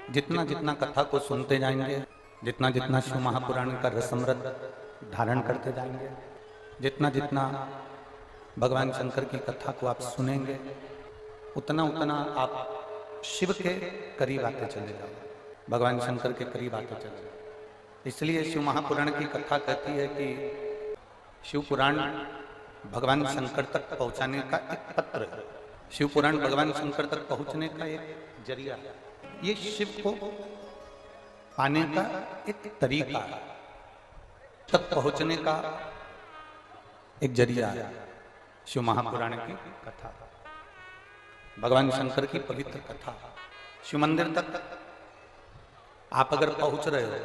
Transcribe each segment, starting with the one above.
जितना जितना कथा को सुनते जाएंगे, जितना जितना शिव महापुराण का रसमृत धारण करते जाएंगे, जितना जितना भगवान शंकर की कथा को आप सुनेंगे, उतना उतना आप शिव के करीब आते चले जाओगे, भगवान शंकर के करीब आते चले जाओगे। इसलिए शिव महापुराण की कथा कहती है कि शिव पुराण भगवान शंकर तक पहुंचाने का एक पत्र है। शिव पुराण भगवान शंकर तक पहुंचने का एक जरिया है। ये शिव को पाने का एक तरीका है, तक पहुंचने का एक जरिया है। शिव महापुराण की कथा, भगवान शंकर की पवित्र कथा। शिव मंदिर तक आप अगर पहुंच रहे हो,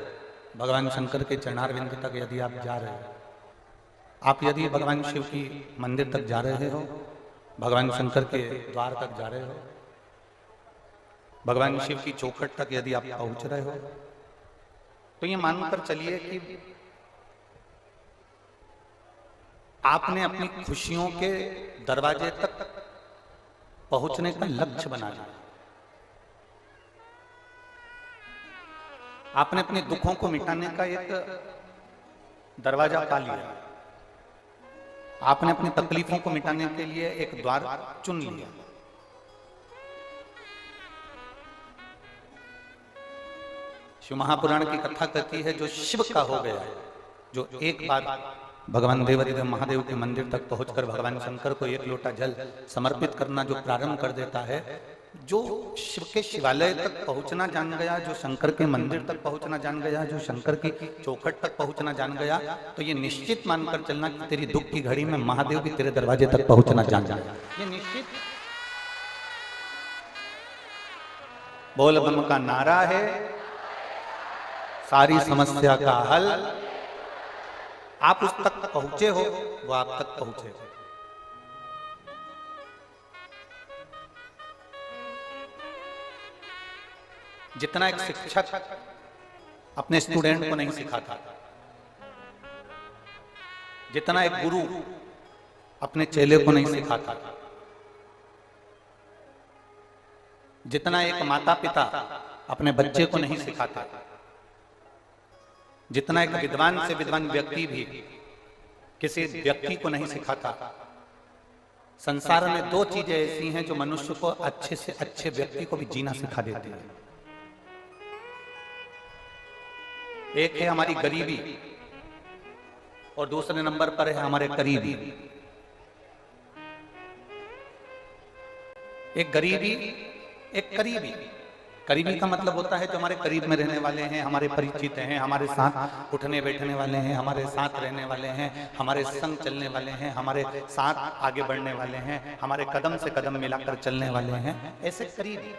भगवान शंकर के चरणारविंद तक यदि आप जा रहे हो, आप यदि भगवान शिव की मंदिर तक जा रहे हो, भगवान शंकर के द्वार तक जा रहे हो, भगवान शिव की चौखट तक यदि आप पहुंच रहे हो, तो ये मानकर चलिए कि आपने अपनी खुशियों के दरवाजे तक पहुंचने का लक्ष्य बना लिया। आपने अपने दुखों को मिटाने का एक दरवाजा पा लिया। आपने अपनी तकलीफों को मिटाने के लिए एक द्वार चुन लिया। शिव महापुराण की कथा कहती है जो शिव का हो गया है, जो एक बार भगवान देवाधिदेव महादेव के मंदिर तक पहुंचकर भगवान शंकर को एक लोटा जल समर्पित करना जो प्रारंभ कर देता है, जो शिव के शिवालय तक पहुंचना जान गया, जो शंकर के मंदिर तक पहुंचना जान गया, जो शंकर की चौखट तक पहुंचना जान गया, तो ये निश्चित मानकर चलना कि तेरी दुख की घड़ी में महादेव भी तेरे दरवाजे तक पहुंचना जान गया। ये निश्चित बोल बम का नारा है, सारी समस्या का हल। आप उस तक पहुंचे हो, वो आप तक पहुंचे हो। जितना एक शिक्षक अपने स्टूडेंट को नहीं सिखाता, जितना एक गुरु अपने चेले को नहीं सिखाता, जितना एक माता पिता अपने बच्चे को नहीं सिखाता, जितना एक विद्वान से विद्वान व्यक्ति भी किसी व्यक्ति को नहीं सिखाता, संसार में दो चीजें ऐसी हैं जो मनुष्य को अच्छे से अच्छे व्यक्ति को भी जीना सिखा देती है। एक है हमारी गरीबी और दूसरे नंबर पर है हमारे करीबी। एक गरीबी, एक करीबी। करीबी का मतलब होता है जो हमारे करीब में रहने वाले हैं, हमारे परिचित हैं, हमारे साथ उठने बैठने वाले हैं, हमारे साथ रहने वाले हैं, हमारे संग चलने वाले हैं, हमारे साथ आगे बढ़ने वाले हैं, हमारे कदम से कदम मिलाकर चलने वाले हैं, ऐसे करीबी।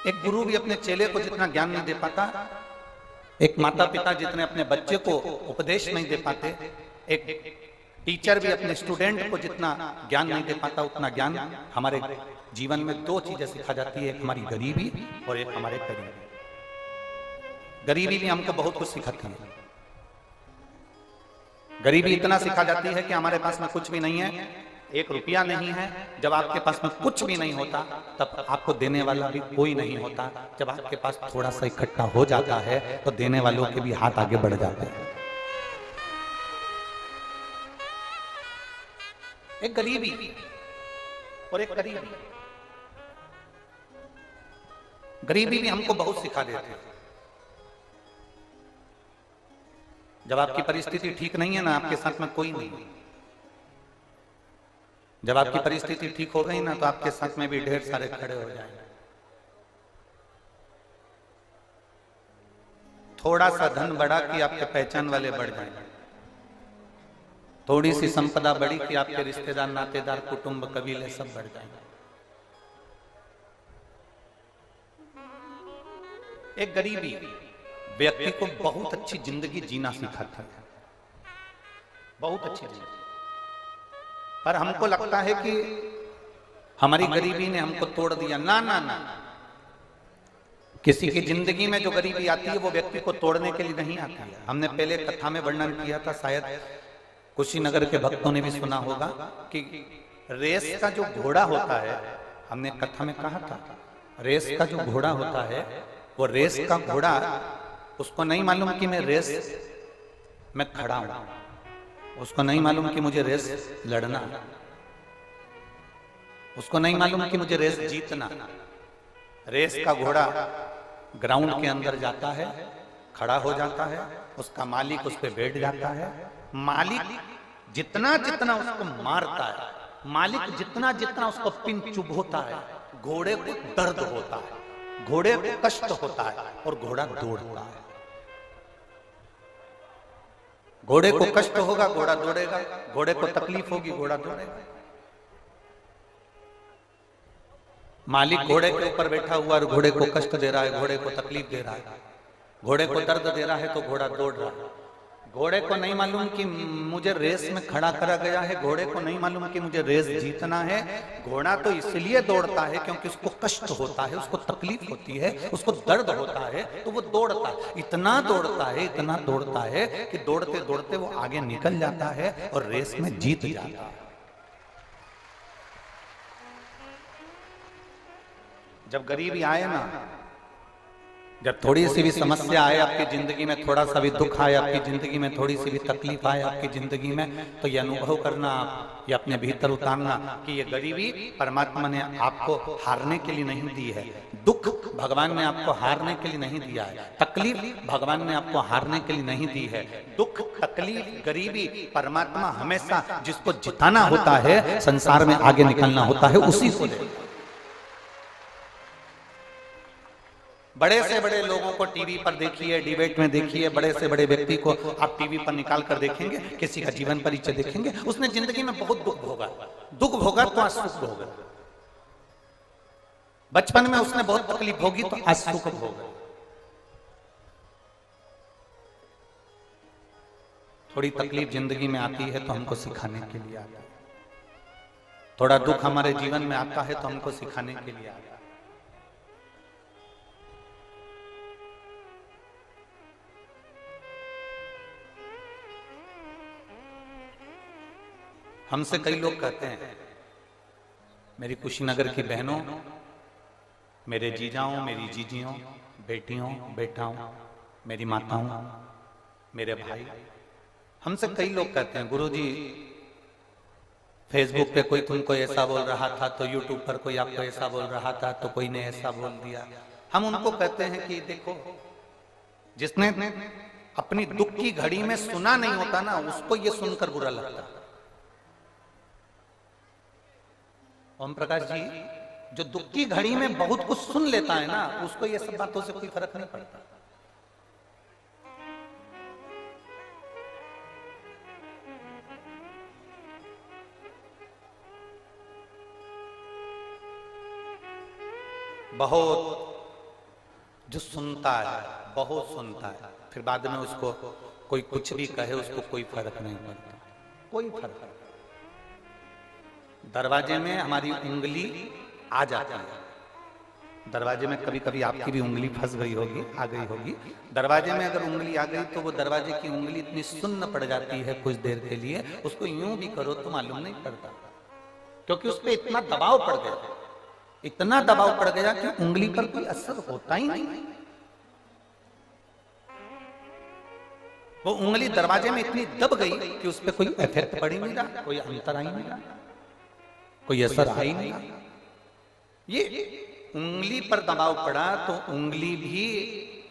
एक गुरु भी अपने चेले को जितना ज्ञान नहीं दे पाता, एक माता पिता जितने अपने बच्चे को उपदेश नहीं दे पाते, एक टीचर भी अपने स्टूडेंट को जितना ज्ञान नहीं दे पाता, उतना ज्ञान हमारे जीवन में दो चीजें सिखा जाती है, एक हमारी गरीबी और एक हमारे करीबी। गरीबी भी हमको बहुत कुछ सिखाती है। गरीबी इतना सिखा जाती है कि हमारे पास में कुछ भी नहीं है, एक रुपया नहीं है। जब आपके पास में कुछ भी नहीं होता, तब आपको देने वाला भी कोई नहीं होता। जब आपके पास थोड़ा सा इकट्ठा हो जाता है, तो देने वालों के भी हाथ आगे बढ़ जाते हैं। एक गरीबी और एक करीबी। गरीबी भी हमको बहुत सिखा देते हैं। जब आपकी परिस्थिति ठीक नहीं है ना, आपके साथ में कोई नहीं। जब आपकी परिस्थिति ठीक हो गई ना, तो आपके साथ में भी ढेर सारे खड़े हो जाएंगे। थोड़ा सा धन बढ़ा कि आपके पहचान वाले बढ़ जाएंगे, थोड़ी सी संपदा बढ़ी कि आपके रिश्तेदार, नातेदार, कुटुंब, कबीले सब बढ़ जाएंगे। एक गरीबी व्यक्ति को बहुत अच्छी जिंदगी जीना सिखाता है, बहुत अच्छी जिंदगी। पर हमको लगता है कि हमारी गरीबी ने हमको तोड़ दिया। ना ना ना, किसी की जिंदगी में जो गरीबी आती है वो व्यक्ति को तोड़ने के लिए नहीं आती है। हमने पहले कथा में वर्णन किया था, शायद कुशीनगर के भक्तों ने भी सुना होगा कि रेस का जो घोड़ा होता है, हमने कथा में कहा था, रेस का जो घोड़ा होता है, वो रेस का घोड़ा उसको नहीं मालूम कि मैं रेस में खड़ा हूं, उसको नहीं मालूम कि मुझे रेस लड़ना, उसको नहीं मालूम कि मुझे रेस जीतना। रेस का घोड़ा ग्राउंड के अंदर जाता है, खड़ा हो जाता है, उसका मालिक उस पर बैठ जाता है। मालिक जितना जितना उसको मारता है, मालिक जितना जितना उसको पिन चुभोता है, घोड़े को दर्द होता है, घोड़े को कष्ट होता है और घोड़ा दौड़ता है। घोड़े को कष्ट होगा, घोड़ा दौड़ेगा, घोड़े को तकलीफ होगी, घोड़ा दौड़ेगा। मालिक घोड़े के ऊपर बैठा हुआ और घोड़े को कष्ट दे रहा है, घोड़े को तकलीफ दे रहा है, घोड़े को दर्द दे रहा है, तो घोड़ा दौड़ रहा है। घोड़े को नहीं मालूम कि मुझे रेस में खड़ा करा गया है, घोड़े को नहीं मालूम कि मुझे रेस जीतना है। घोड़ा तो इसलिए दौड़ता है क्योंकि उसको कष्ट होता है, उसको तकलीफ होती है, उसको दर्द होता है, तो वो दौड़ता है। इतना दौड़ता है, इतना दौड़ता है कि दौड़ते दौड़ते वो आगे निकल जाता है और रेस में जीत जाता है। जब गरीबी आए ना, जब थोड़ी सी भी समस्या आए आपकी जिंदगी में, थोड़ा सा भी दुख आए आपकी जिंदगी में, थोड़ी सी भी तकलीफ आए आपकी जिंदगी में, तो ये अनुभव करना, ये अपने भीतर उतारना कि ये गरीबी परमात्मा ने आपको हारने के लिए नहीं दी है, दुख भगवान ने आपको हारने के लिए नहीं दिया है, तकलीफ भगवान ने आपको हारने के लिए नहीं दी है। दुख, तकलीफ, गरीबी परमात्मा हमेशा जिसको जिताना होता है, संसार में आगे निकलना होता है, उसी को दे। बड़े से बड़े लोगों को टीवी पर देखिए, डिबेट में देखिए, बड़े से बड़े व्यक्ति को आप टीवी पर निकाल कर देखेंगे, किसी का जीवन परिचय देखेंगे, उसने जिंदगी में बहुत दुख भोगा, दुख भोगा तो आज सुख भोगा। बचपन में उसने बहुत तकलीफ भोगी तो आज सुख भोगा। थोड़ी तकलीफ जिंदगी में आती है तो हमको सिखाने के लिए आता है, थोड़ा दुख हमारे जीवन में आता है तो हमको सिखाने के लिए आता है। हमसे कई लोग कहते हैं, मेरी कुशीनगर की बहनों, मेरे जीजाओं, मेरी जीजियों, बेटियों, बेटाओं, मेरी माताओं, मेरे भाई, हमसे कई लोग कहते हैं, गुरुजी फेसबुक पे कोई तुमको ऐसा बोल रहा था, तो यूट्यूब पर कोई आपको ऐसा बोल रहा था, तो कोई ने ऐसा बोल दिया। हम उनको कहते हैं कि देखो, जिसने अपनी दुख की घड़ी में सुना नहीं होता ना, उसको ये सुनकर बुरा लगता है। ओम प्रकाश जी जो दुख की घड़ी में बहुत कुछ सुन लेता है ना, उसको ये सब बातों से कोई फर्क नहीं पड़ता। बहुत जो सुनता है, बहुत सुनता है, फिर बाद में उसको कोई कुछ भी कहे, उसको कोई फर्क नहीं पड़ता, कोई फर्क नहीं। दरवाजे में हमारी उंगली आ जाती है, दरवाजे में कभी कभी आपकी भी उंगली फंस गई होगी, आ गई होगी। दरवाजे में अगर उंगली आ गई तो वो दरवाजे की उंगली इतनी सुन्न पड़ जाती है कुछ देर के लिए, उसको यूं भी करो तो मालूम नहीं पड़ता, क्योंकि उस पर इतना दबाव पड़ गया, इतना दबाव पड़ गया कि उंगली पर कोई असर होता ही नहीं। वो उंगली दरवाजे में इतनी दब गई कि उस पर कोई इफेक्ट पड़ ही नहीं रहा, कोई अंतर आ ही नहीं रहा, कोई असर आ ही नहीं। ये उंगली पर दबाव पड़ा तो उंगली भी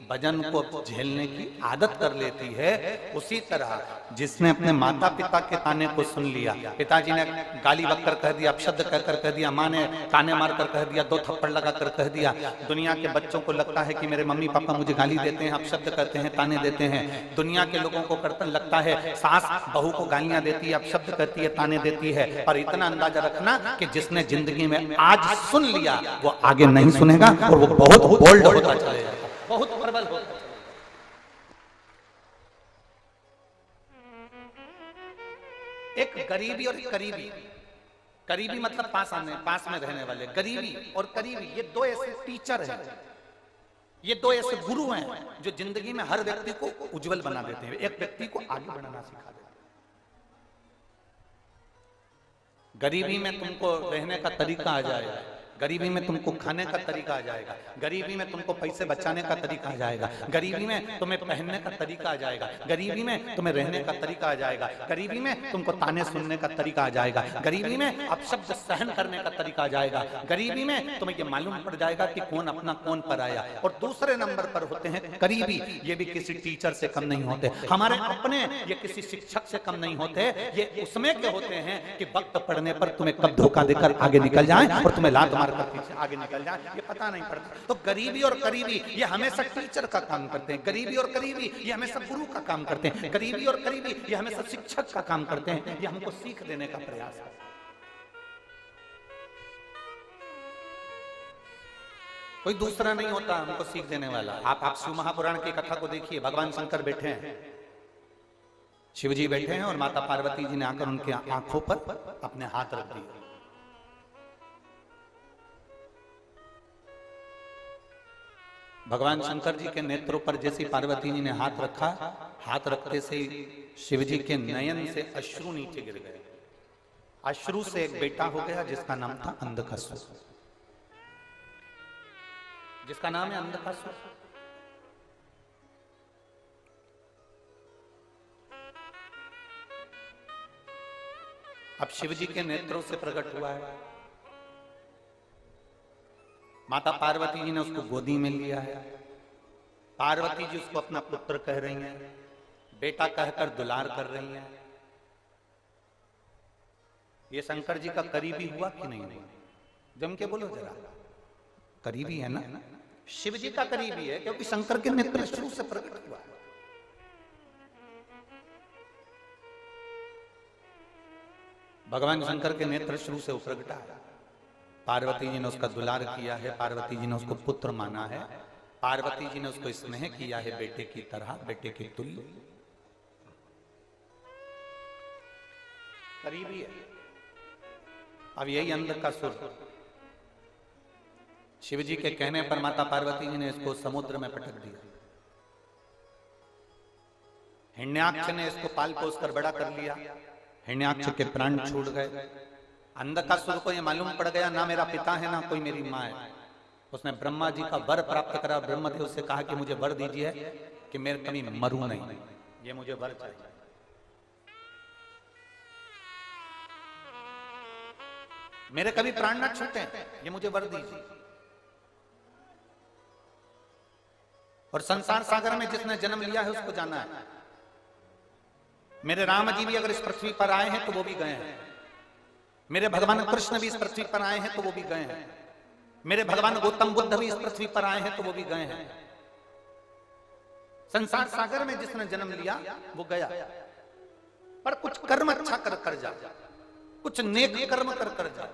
वजन को झेलने की आदत कर लेती है। उसी तरह जिसने अपने माता पिता के ताने को सुन लिया, पिताजी ने गाली बककर कह दिया, अपशब्द कहकर कह दिया, माँ ने ताने मारकर कह दिया, 2 थप्पड़ लगाकर कह दिया। दुनिया के बच्चों को लगता है कि मेरे मम्मी पापा मुझे गाली देते हैं, अपशब्द कहते हैं, ताने देते हैं। दुनिया के लोगों को लगता है सास बहू को गालियां देती है, अपशब्द कहती है, ताने देती है। पर इतना अंदाजा रखना कि जिसने जिंदगी में आज सुन लिया वो आगे नहीं सुनेगा और वो बहुत बोल्ड होता चलेगा, बहुत प्रबल होता है। एक गरीबी और करीबी, करीबी मतलब पास में रहने वाले, गरीबी और करीबी ये 2 ऐसे टीचर हैं, ये 2 ऐसे गुरु हैं जो जिंदगी में हर व्यक्ति को उज्जवल बना देते हैं, एक व्यक्ति को आगे बढ़ना सिखा देते हैं। गरीबी में तुमको रहने का तरीका आ जाएगा, गरीबी में तुमको खाने का तरीका आ जाएगा, गरीबी में तुमको पैसे बचाने का तरीका आ जाएगा, गरीबी में तुम्हें पहनने का तरीका आ जाएगा, गरीबी में तुम्हें रहने का तरीका आ जाएगा, गरीबी में तुमको ताने सुनने का तरीका आ जाएगा, गरीबी में अपशब्द सहन करने का तरीका आ जाएगा, गरीबी में तुम्हें ये मालूम पड़ जाएगा कि कौन अपना कौन पराया। और दूसरे नंबर पर होते हैं करीबी, ये भी किसी टीचर से कम नहीं होते, हमारे अपने, ये किसी शिक्षक से कम नहीं होते, ये उसमें के होते हैं कि वक्त पड़ने पर तुम्हें कब धोखा देकर आगे निकल जाए और तुम्हें लात पीछे आगे निकल जाए, ये पता नहीं पड़ता। तो गरीबी और करीबी ये हमेशा टीचर का काम करते हैं, गरीबी और करीबी ये हमेशा गुरु का काम करते हैं, गरीबी और करीबी ये हमेशा शिक्षक का काम करते हैं, ये हमको सीख देने का प्रयास है। कोई दूसरा नहीं होता हमको सीख देने वाला। आप शिव महापुराण की कथा को देखिए, भगवान शंकर बैठे हैं, शिव जी बैठे हैं और माता पार्वती जी ने आकर उनके आंखों पर अपने हाथ रख दिए। भगवान शंकर जी के नेत्रों पर जैसे पार्वती जी ने हाथ रखा, हाथ रखते से शिव जी के नयन से अश्रु नीचे गिर गए। अश्रु से एक बेटा हो गया जिसका नाम था अंधकासुर, जिसका नाम है अंधकासुर। अब शिव जी के नेत्रों से प्रकट हुआ है, माता पार्वती जी ने उसको गोदी में लिया है, पार्वती जी उसको अपना पुत्र कह रही हैं, बेटा कहकर दुलार कर रही हैं। ये शंकर जी का करीबी हुआ कि नहीं हुआ? जम के बोलो जरा, करीबी है ना? शिव जी का करीबी है क्योंकि शंकर के नेत्र शुरू से प्रकट हुआ है। भगवान शंकर के नेत्र शुरू से प्रकटा है। पार्वती जी ने उसका दुलार किया है, पार्वती जी ने उसको पुत्र माना है, पार्वती जी ने उसको स्नेह किया है बेटे की तरह, बेटे के तुल्य। करीबी है। अब यही अंधकासुर शिव जी के कहने पर माता पार्वती जी ने इसको समुद्र में पटक दिया। हिरण्याक्ष ने इसको पाल पोस कर बड़ा कर लिया, हिरण्याक्ष के प्राण छूट गए। अंधकासुर को यह मालूम पड़ गया ना मेरा पिता है ना कोई मेरी माँ है। उसने ब्रह्मा जी का वर प्राप्त करा, ब्रह्मदेव से कहा कि मुझे वर दीजिए कि मैं कभी मरूं नहीं, ये मुझे वर चाहिए। मेरे कभी प्राण ना छूटे, ये मुझे वर दीजिए। और संसार सागर में जिसने जन्म लिया है उसको जाना है। मेरे राम जी भी अगर इस पृथ्वी पर आए हैं तो वो भी गए हैं, मेरे भगवान कृष्ण भी इस पृथ्वी पर आए हैं तो वो भी गए हैं, मेरे भगवान गौतम बुद्ध भी इस पृथ्वी पर आए हैं तो वो भी गए हैं। संसार सागर में जिसने जन्म लिया वो गया, पर कुछ कर्म अच्छा कर कर जा, कुछ नेक कर्म कर कर जा।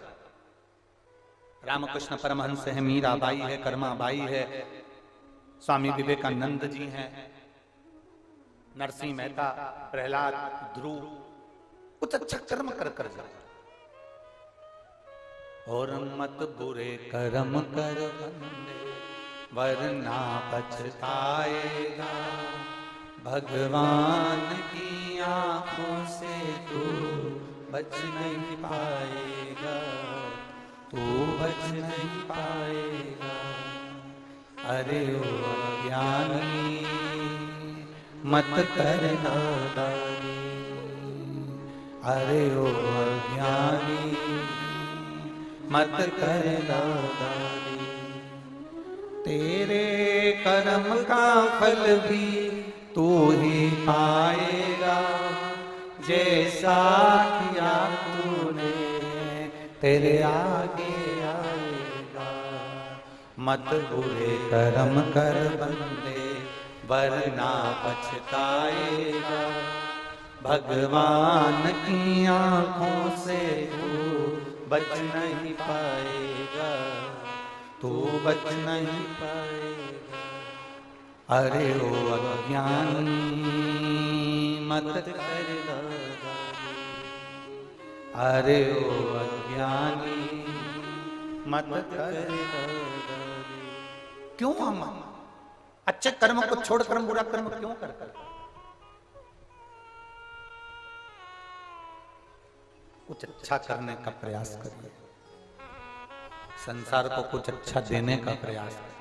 रामकृष्ण परमहंस है, मीराबाई है, कर्माबाई है, स्वामी विवेकानंद जी हैं, नरसिंह मेहता, प्रहलाद, ध्रुव, कुछ अच्छा कर्म कर कर जा। और मत बुरे कर्म कर बंदे वरना पछताएगा, भगवान की आंखों से तू बच नहीं पाएगा, तू बच नहीं पाएगा। अरे ओ अज्ञानी मत कर नादानी, अरे ओ अज्ञानी मत कर नादानी। तेरे कर्म का फल भी तू ही पाएगा, जैसा किया तूने तेरे आगे आएगा। मत बुरे कर्म कर बंदे वरना पछताएगा, भगवान की आंखों से तू बच नहीं पाएगा, तू बच नहीं पाएगा। अरे ओ अज्ञानी मत कर नादानी, अरे ओ अज्ञानी मत कर नादानी। क्यों हम अच्छे कर्म को छोड़कर हम बुरा कर्म क्यों करते? कुछ अच्छा करने का प्रयास करिए, संसार को कुछ अच्छा देने का प्रयास करिए।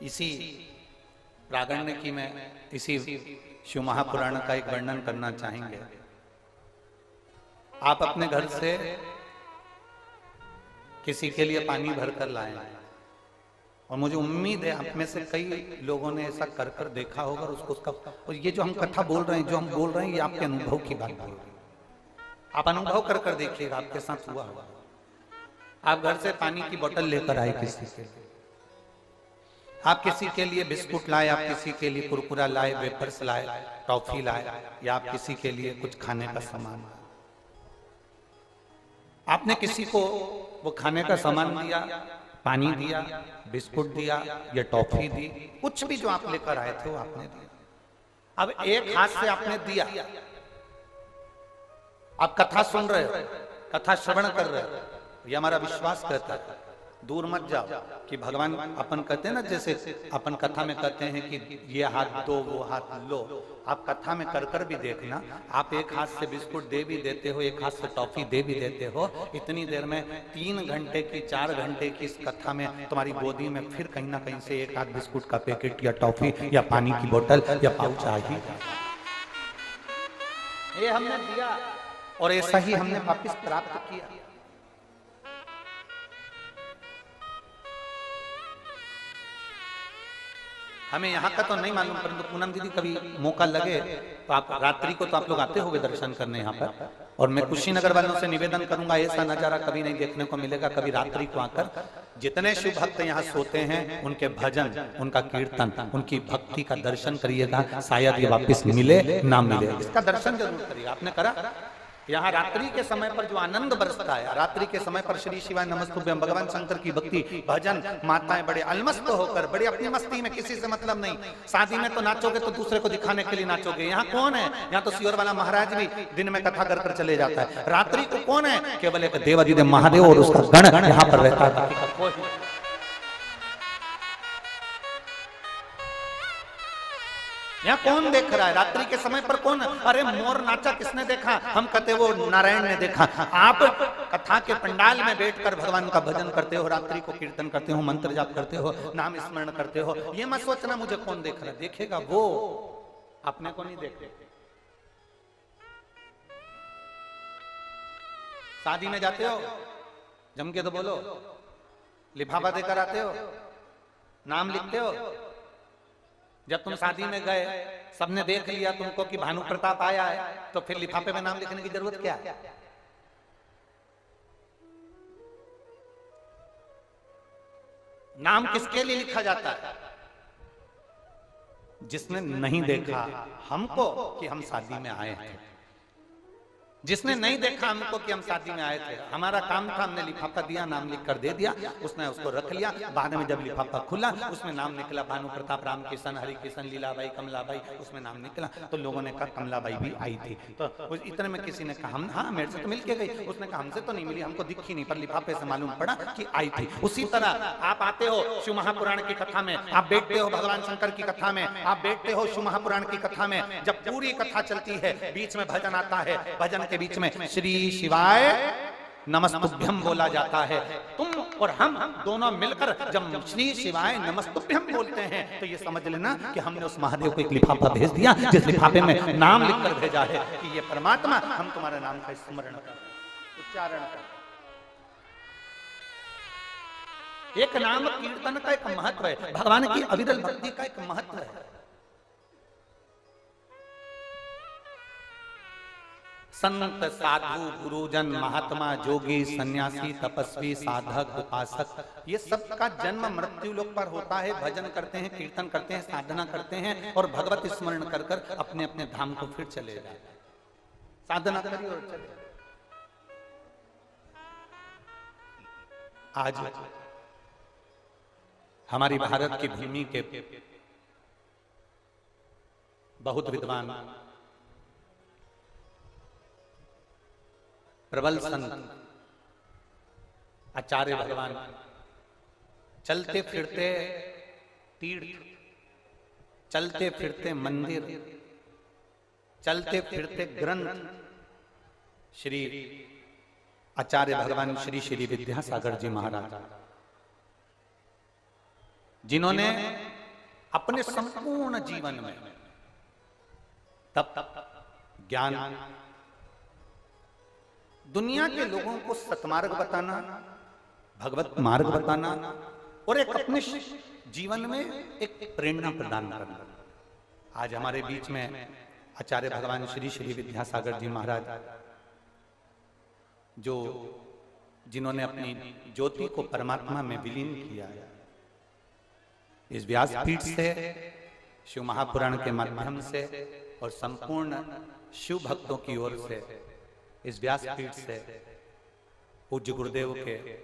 इसी प्रागण्य की मैं इसी शिव महापुराण का एक वर्णन करना चाहेंगे। आप अपने घर से किसी के लिए पानी भरकर लाए, और मुझे उम्मीद है आप में से कई लोगों ने ऐसा कर कर देखा होगा, और उसको उसका, और ये जो हम कथा बोल रहे हैं, जो हम बोल रहे हैं, ये आपके अनुभव की बात बोल रहे हैं। आप अनुभव कर कर देखिएगा, आपके साथ हुआ होगा। आप घर से पानी की बोतल लेकर आए किसी के लिए, आप किसी के लिए बिस्कुट लाए, आप किसी के लिए कुरकुरा लाए, वेफर्स लाए, टॉफी लाए, या आप किसी के लिए कुछ खाने का सामान, आपने किसी को वो खाने का सामान दिया, पानी दिया, बिस्कुट दिया या टॉफी दी, कुछ भी जो आप लेकर आए थे वो आपने दिया। अब एक हाथ से आपने दिया, आप कथा सुन रहे हो, कथा श्रवण कर रहे हो, ये हमारा विश्वास कहता है। दूर मत जाओ कि भगवान, अपन कहते हैं ना, जैसे अपन कथा में कहते हैं कि ये हाथ दो वो हाथ लो, आप कथा में कर कर भी देखना, आप एक हाथ से बिस्कुट दे भी देते हो, एक हाथ से टॉफी दे भी देते हो, इतनी देर में 3 घंटे की 4 घंटे की इस कथा में तुम्हारी गोदी में फिर कहीं ना कहीं से एक हाथ बिस्कुट का पैकेट या टॉफी या पानी की बोतल या पाउच आ ही, ये हमने दिया और ऐसा ही हमने वापिस प्राप्त किया। हमें यहाँ का तो नहीं मालूम, परंतु पूनम दीदी कभी मौका लगे तो आप रात्रि को तो आप लोग आते होंगे दर्शन करने यहाँ पर, और मैं कुशीनगर वालों से निवेदन करूंगा, ऐसा नजारा कभी नहीं देखने को मिलेगा। कभी रात्रि को आकर जितने शिव भक्त यहाँ सोते हैं, उनके भजन, उनका कीर्तन, उनकी भक्ति का दर्शन करिएगा, शायद ये वापिस मिले ना मिले, इसका दर्शन जरूर करिएगा। आपने करा? यहाँ रात्रि के समय पर जो आनंद बरसता है, रात्रि के समय पर श्री शिवाय नमस्तुभ्यम, भगवान शंकर की भक्ति, भजन, माताएं बड़े अलमस्त होकर, बड़े अपनी मस्ती में, किसी से मतलब नहीं। शादी में तो नाचोगे तो दूसरे को दिखाने के लिए नाचोगे, यहाँ कौन है? यहाँ तो सियोर वाला महाराज भी दिन में कथा कर कर चले जाता है, रात्रि को कौन है? केवल एक देवाधिदेव महादेव और उसका गण यहाँ पर रहता था। यहाँ कौन देख रहा है रात्रि के समय पर? कौन? अरे मोर नाचा किसने देखा? हम कहते वो नारायण ने देखा। आप कथा के पंडाल में बैठकर भगवान का भजन करते हो, रात्रि को कीर्तन करते हो, मंत्र जाप करते हो, नाम स्मरण करते हो, ये मत सोचना मुझे कौन देख रहा है। देखेगा वो, अपने को नहीं देखे। शादी में जाते हो, जम के तो बोलो, लिफाफा देकर आते हो, नाम लिखते हो। जब तुम शादी में गए, सबने देख लिया तुमको कि भानु प्रताप आया है, तो फिर लिफाफे में नाम लिखने की जरूरत क्या है? नाम किसके लिए लिखा जाता है? जिसने नहीं देखा हमको कि हम शादी में आए हैं, जिसने नहीं देखा हमको कि हम शादी में आए थे। हमारा काम था, हमने लिफाफा दिया, नाम लिख कर दे दिया, उसने उसको रख लिया। बाद में जब लिफाफा खुला, उसमें नाम निकला भानु प्रताप, राम किशन, हरि किशन, लीलाबाई, कमलाबाई, उसमें नाम निकला। तो लोगों ने कहा कमलाबाई भी आई थी। तो इतने में किसी ने कहा हम, हाँ मेरे से तो मिल के गई। उसने कहा हमसे तो नहीं मिली, हमको दिखी नहीं, पर लिफाफे से मालूम पड़ा कि आई थी। उसी तरह आप आते हो शिव महापुराण की कथा में, आप बैठते हो भगवान शंकर की कथा में, आप बैठते हो शिव महापुराण की कथा में। जब पूरी कथा चलती है, बीच में भजन आता है, भजन के बीच में श्री शिवाय नमस्तुभ्यम बोला जाता है। तुम और हम दोनों मिलकर जब श्री शिवाय नमस्तुभ्यम बोलते हैं, तो ये समझ लेना कि हमने उस महादेव को एक लिफाफा भेज दिया, जिस लिफाफे में नाम लिखकर भेजा है कि ये परमात्मा, हम तुम्हारे नाम का स्मरण कर, उच्चारण कर। एक नाम कीर्तन का एक महत्व है, भगवान की अविरल भक्ति का एक महत्व है। संत, साधु, गुरुजन, महात्मा, जोगी, सन्यासी, तपस्वी, साधक, उपासक, ये सब का जन्म मृत्यु लोक पर होता है। भजन करते हैं, कीर्तन करते हैं, साधना करते हैं और भगवत स्मरण कर कर अपने अपने धाम को फिर चले जाए। साधना करिए और चले। आज हमारी भारत की भूमि के बहुत विद्वान, प्रबल संत, आचार्य भगवान चलते फिरते तीर्थ, चलते फिरते मंदिर, चलते फिरते ग्रंथ श्री आचार्य भगवान श्री श्री विद्यासागर जी महाराज, जिन्होंने अपने संपूर्ण जीवन में तप ज्ञान, दुनिया के लोगों को सतमार्ग बताना, भगवत मार्ग बताना और एक अपने जीवन में एक प्रेरणा प्रदान करना। आज हमारे बीच में आचार्य भगवान श्री श्री विद्यासागर जी महाराज, जो जिन्होंने अपनी ज्योति को परमात्मा में विलीन किया है, इस व्यासपीठ से, शिव महापुराण के माध्यम से और संपूर्ण शिव भक्तों की ओर से इस व्यासपीठ से पूज्य गुरुदेव के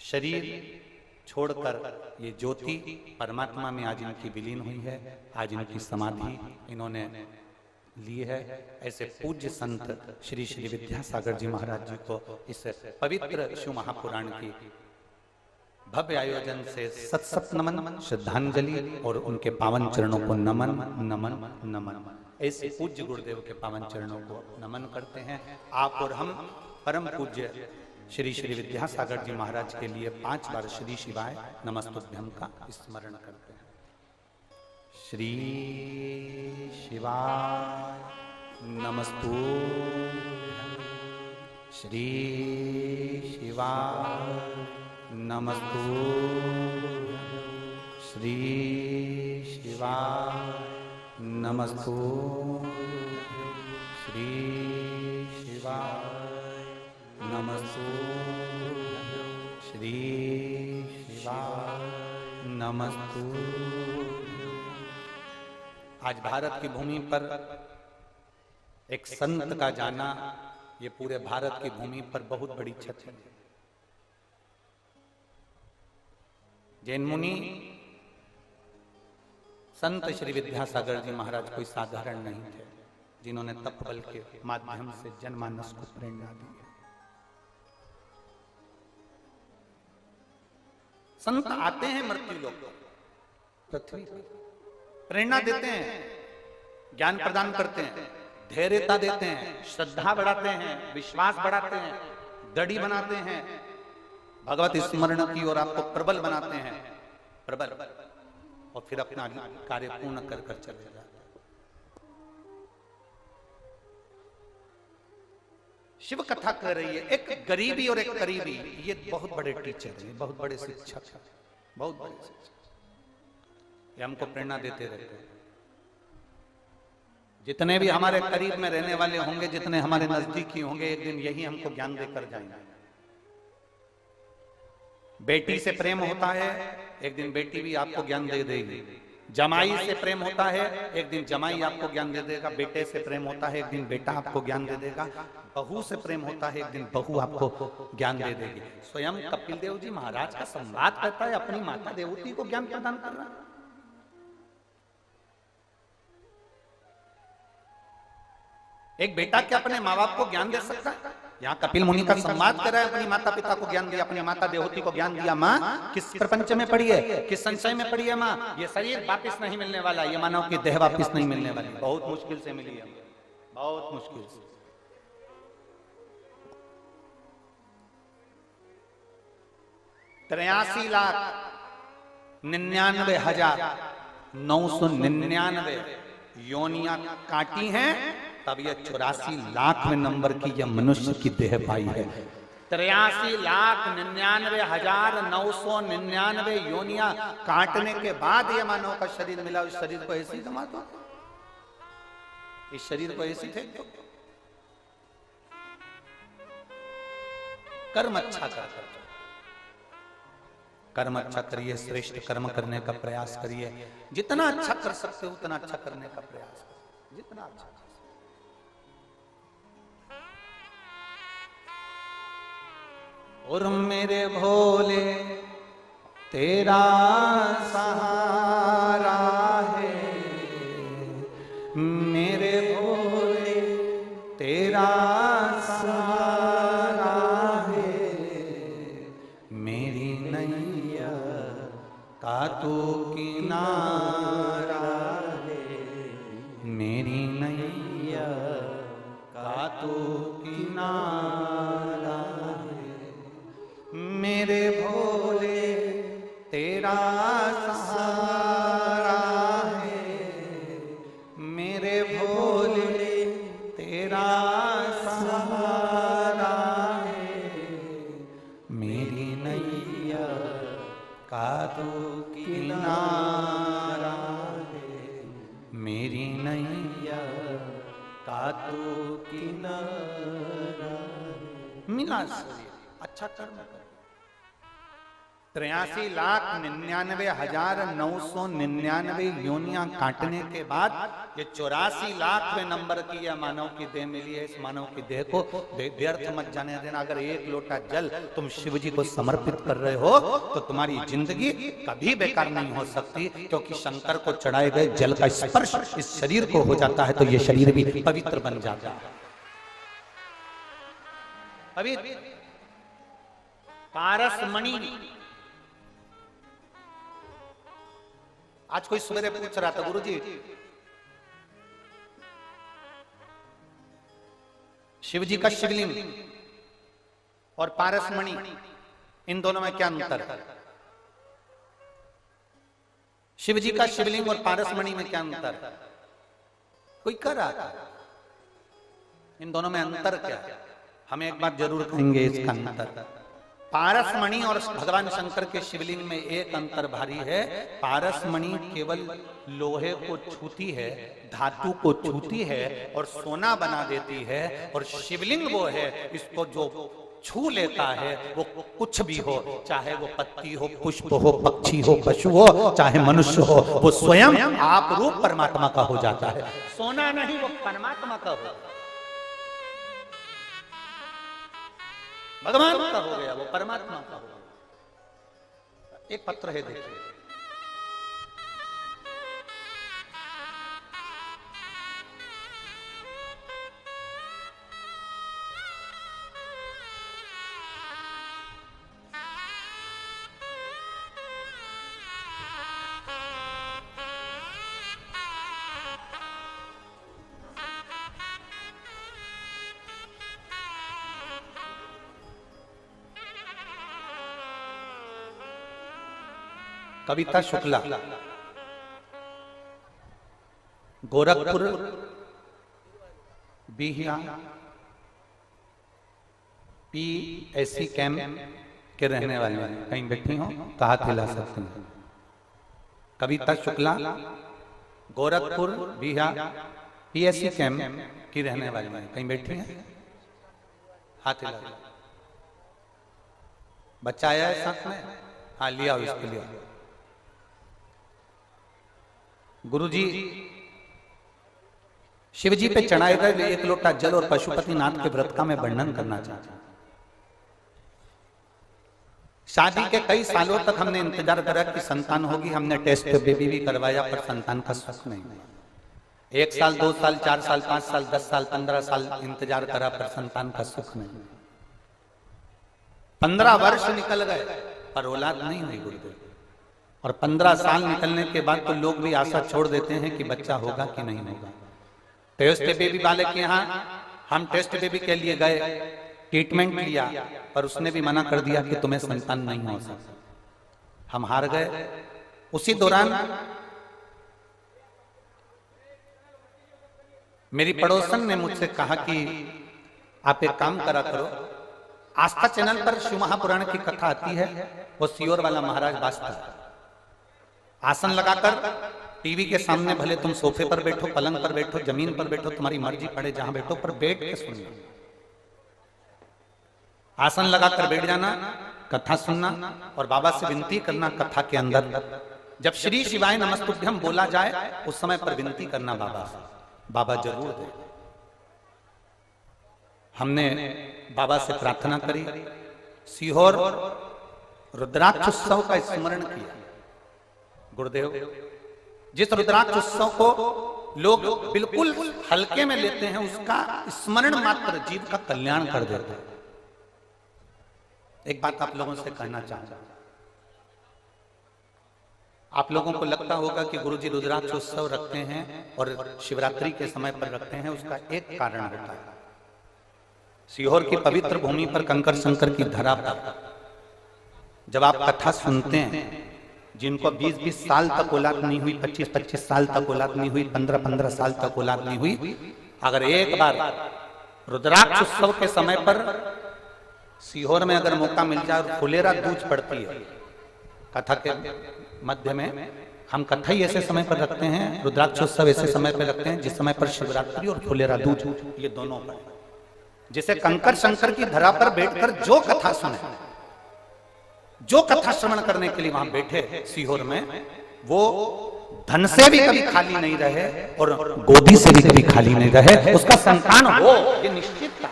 शरीर छोड़कर ये ज्योति परमात्मा में आज इनकी विलीन हुई है। आज इनकी समाधि इन्होंने ली है। ऐसे पूज्य संत श्री श्री विद्यासागर जी महाराज जी को इस पवित्र शिव महापुराण की भव्य आयोजन से सत सत नमन, श्रद्धांजलि और उनके पावन चरणों को नमन नमन नमन। ऐसे पूज्य गुरुदेव के पावन चरणों को नमन करते हैं। आप और हम परम पूज्य श्री श्री विद्यासागर जी महाराज के लिए 5 बार श्री शिवाय नमस्तुभ्यम का स्मरण करते हैं। श्री शिवाय नमस्तुभ्यम, श्री शिवाय नमस्तुभ्यम, श्री शिवाय नमस्तुभ्यम, श्री शिवाय नमस्तुभ्यम, श्री शिवाय नमस्तुभ्यम। आज भारत की भूमि पर एक संत का जाना, ये पूरे भारत की भूमि पर बहुत बड़ी क्षति है। जैन मुनि संत श्री विद्यासागर जी महाराज कोई साधारण नहीं थे, जिन्होंने तप बल के माध्यम से जनमानस को प्रेरणा दी है। संत आते हैं मृत्यु लोक पृथ्वी पर, प्रेरणा देते हैं, ज्ञान प्रदान करते हैं, धैर्यता देते हैं, श्रद्धा बढ़ाते हैं, विश्वास बढ़ाते हैं, दृढ़ बनाते हैं, भगवत स्मरण की ओर आपको प्रबल बनाते हैं, प्रबल, और फिर अपना कार्य पूर्ण कर कर चले जाते हैं। शिव कथा कह रही है, एक गरीबी और एक करीबी, ये बहुत बड़े टीचर हैं, बहुत बड़े शिक्षक हैं, बहुत बड़े शिक्षक, ये हमको प्रेरणा देते रहते हैं। जितने भी हमारे करीब में रहने वाले होंगे, जितने हमारे नजदीकी होंगे, एक दिन यही हमको ज्ञान देकर जाएंगे। बेटी से प्रेम होता है, एक दिन बेटी भी आपको ज्ञान दे देगी। जमाई से प्रेम होता है, एक दिन जमाई आपको ज्ञान दे देगा। बेटे से प्रेम होता है, एक दिन बेटा आपको ज्ञान दे देगा। बहू से प्रेम होता है, एक दिन बहू आपको ज्ञान दे देगी। स्वयं कपिल देव जी महाराज का संवाद करता है, अपनी माता देवती को ज्ञान प्रदान कर रहा है। एक बेटा क्या अपने माँ बाप को ज्ञान दे सकता है? यहाँ कपिल मुनि का संवाद कर रहा है, अपनी माता पिता को ज्ञान दिया, अपनी माता देवती को ज्ञान दिया। माँ किस प्रपंच में पड़ी है, किस संशय में पड़ी है माँ? ये शरीर वापिस नहीं मिलने वाला, ये मानव की देह वापिस नहीं मिलने वाली, बहुत मुश्किल से मिली है, बहुत मुश्किल से। 83,99,999 योनियां काटी हैं, तब यह 84 लाख में नंबर की यह मनुष्य की देह पाई है। 83,99,999 योनियां काटने के बाद यह मानव का शरीर मिला। उस शरीर को ऐसे ही जमा दो, इस शरीर को ऐसे फेंक दो। कर्म अच्छा कर, कर्म अच्छा करिए, श्रेष्ठ कर्म करने का प्रयास करिए। जितना अच्छा कर सकते हो उतना अच्छा करने का प्रयास करिए, जितना अच्छा। और मेरे भोले तेरा सहारा है, मेरे भोले तेरा सहारा है, मेरी नैया का तू किनारा है, मेरी नैया तू किनारा है, मेरे भोले तेरा सहारा है, मेरे भोले तेरा सहारा है, मेरी नैया का तू किनारा है, मेरी नैया का तू किनारा। मिला अच्छा कर्म कर। 83,99,999 योनियां काटने के बाद ये 84,00,000वें नंबर की यह मानव की देह मिली है। इस मानव की देह को व्यर्थ मत जाने देना। अगर एक लोटा जल तुम शिव जी को समर्पित कर रहे हो तो तुम्हारी जिंदगी कभी बेकार नहीं हो सकती, क्योंकि शंकर को चढ़ाए गए जल का स्पर्श इस शरीर को हो जाता है तो ये शरीर भी पवित्र बन जाता है। पवित्र पारसमणि। आज कोई सवेरे पूछ रहा था, गुरुजी शिव जी का शिवलिंग और पारसमणि इन दोनों में क्या अंतर है? शिव जी का शिवलिंग और पारसमणि में क्या अंतर है? कोई कर रहा था, इन दोनों में अंतर क्या है? हम एक बात जरूर कहेंगे इसका अंतर। पारसमणि और भगवान शंकर के शिवलिंग में एक अंतर भारी है। पारसमणि केवल लोहे को छूती है, धातु को छूती है और सोना बना देती है, और शिवलिंग वो है इसको जो छू लेता है वो कुछ भी हो, चाहे वो पत्ती हो, पुष्प हो, पक्षी हो, पशु हो, चाहे मनुष्य हो, वो स्वयं आप रूप परमात्मा का हो जाता है। सोना नहीं, वो परमात्मा का हो, भगवान का हो गया, वो परमात्मा का हो गया। एक पत्र है, देखिए। कविता शुक्ला, गोरखपुर बिहिया PSC कैंप के रहने वाले हैं। कहीं बैठी हो तो हाथ हिला सकते हैं। कविता शुक्ला, गोरखपुर बिहिया PSC कैंप की रहने वाली हैं। कहीं बैठी हैं, हाथ हिला। बच्चा आया है साथ में? हाँ, लिया हो, इसके लिए। गुरुजी शिव जी पे चढ़ाए गए एक लोटा जल और पशुपतिनाथ के व्रत का मैं वर्णन करना चाहता हूं। शादी के कई सालों तक हमने इंतजार करा कि संतान होगी। हमने टेस्ट बेबी भी करवाया, पर संतान का सुख नहीं हुआ। 1 साल, 2 साल, 4 साल, 5 साल, 10 साल, 15 साल इंतजार करा, पर संतान का सुख नहीं। 15 वर्ष निकल गए पर औलाद नहीं हुई गुरुदेव। और 15 साल निकलने के बाद तो लोग भी आशा छोड़ देते हैं कि बच्चा होगा कि नहीं होगा। टेस्ट बेबी वाले के यहाँ हम टेस्ट बेबी के लिए गए, ट्रीटमेंट लिया, पर उसने भी मना कर दिया कि तुम्हें संतान नहीं हो सकता। हम हार गए। उसी दौरान मेरी पड़ोसन ने मुझसे कहा कि आप एक काम करा करो, आस्था चैनल पर शिव महापुराण की कथा आती है, वो सियोर वाला महाराज वास्ता आसन लगाकर टीवी के सामने, भले तुम सोफे पर बैठो, पलंग पर बैठो, जमीन पर बैठो, तुम्हारी मर्जी पड़े जहां बैठो, पर बैठ के सुनना। आसन लगाकर बैठ जाना, कथा सुनना और बाबा से विनती करना। कथा के अंदर जब श्री शिवाय नमस्तुभ्यम बोला जाए उस समय पर विनती करना बाबा से, बाबा जरूर दे। हमने बाबा से प्रार्थना करी, सीहोर रुद्राक्ष उत्सव का स्मरण किया। गुरुदेव, जिस रुद्राक्ष उत्सव को लोग बिल्कुल हल्के में लेते हैं, उसका स्मरण मात्र जीव का कल्याण कर देता है। एक बात आप लोगों से कहना चाहता हूं, आप लोगों को लगता होगा कि गुरुजी रुद्राक्ष उत्सव रखते हैं और शिवरात्रि के समय पर रखते हैं, उसका एक कारण होता है। सीहोर की पवित्र भूमि पर कंकर शंकर की धरा पर जब आप कथा सुनते हैं, जिनको 20-20 साल तक औलाद नहीं हुई, 25-25 साल तक औलाद नहीं हुई, 15-15 साल तक औलाद नहीं हुई, अगर एक बार रुद्राक्ष उत्सव के समय पर सीहोर में अगर मौका मिल जाए और फुलेरा दूज पड़ती है कथा के मध्य में, हम कथा ही ऐसे समय पर रखते हैं, रुद्राक्ष उत्सव ऐसे समय पर रखते हैं जिस समय पर शिवरात्रि और फुलेरा दूज ये दोनों पर, जिसे कंकर शंकर की धरा पर बैठकर जो कथा सुने, जो कथा श्रवण करने के लिए वहां बैठे सीहोर में, वो धन से भी कभी खाली नहीं रहे और गोदी से भी कभी खाली नहीं रहे, उसका संतान हो ये निश्चित था।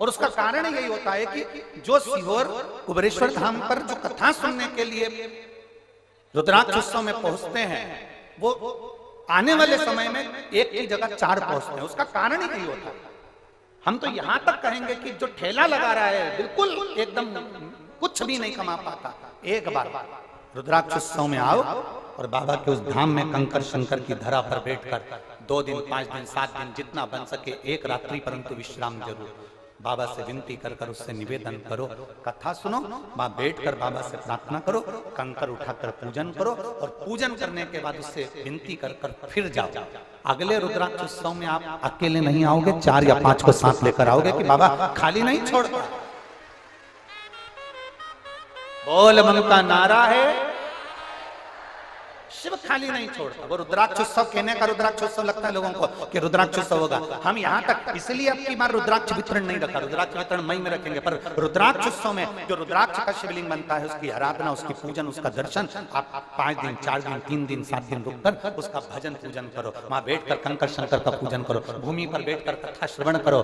और उसका कारण यही होता है कि जो सीहोर कुबेरेश्वर धाम पर जो कथा सुनने के लिए रुद्राक्ष उत्सव में पहुंचते हैं, वो आने वाले समय में एक की जगह 4 पहुंचते हैं। उसका कारण ही यही होता है। हम तो यहां तक कहेंगे कि जो ठेला लगा रहा है बिल्कुल एकदम कुछ भी नहीं कमा पाता, एक बार रुद्राक्ष उत्सव में आओ और बाबा के उस धाम में कंकर शंकर की धरा पर बैठकर 2 दिन 5 दिन 7 दिन जितना बन सके एक रात्रि परंतु विश्राम जरूर, बाबा से विनती कर कर उससे निवेदन करो, कथा सुनो, वहां बैठकर बाबा से प्रार्थना करो, कंकर उठाकर पूजन करो और पूजन करने के बाद उससे विनती कर कर फिर जाओ। अगले रुद्राक्ष उत्सव में आप अकेले नहीं आओगे, 4 या 5 को साथ लेकर आओगे कि बाबा खाली नहीं छोड़ता। बोल ममता नारा है, शिव खाली नहीं छोड़ता। वो रुद्राक्ष उत्सव कहने का रुद्राक्ष उत्सव लगता है लोगों को कि रुद्राक्ष उत्सव होगा, हम यहाँ तक इसलिए अब की बार रुद्राक्ष वितरण नहीं रखा, रुद्राक्ष वितरण मई में रखेंगे, पर रुद्राक्ष उत्सव में जो रुद्राक्ष का शिवलिंग बनता है उसकी आराधना, उसकी पूजन, उसका दर्शन आप 5 दिन 4 दिन 3 दिन 7 दिन रुककर उसका भजन पूजन करो, वहां बैठकर कंकर शंकर का पूजन करो, भूमि पर बैठकर कथा श्रवण करो।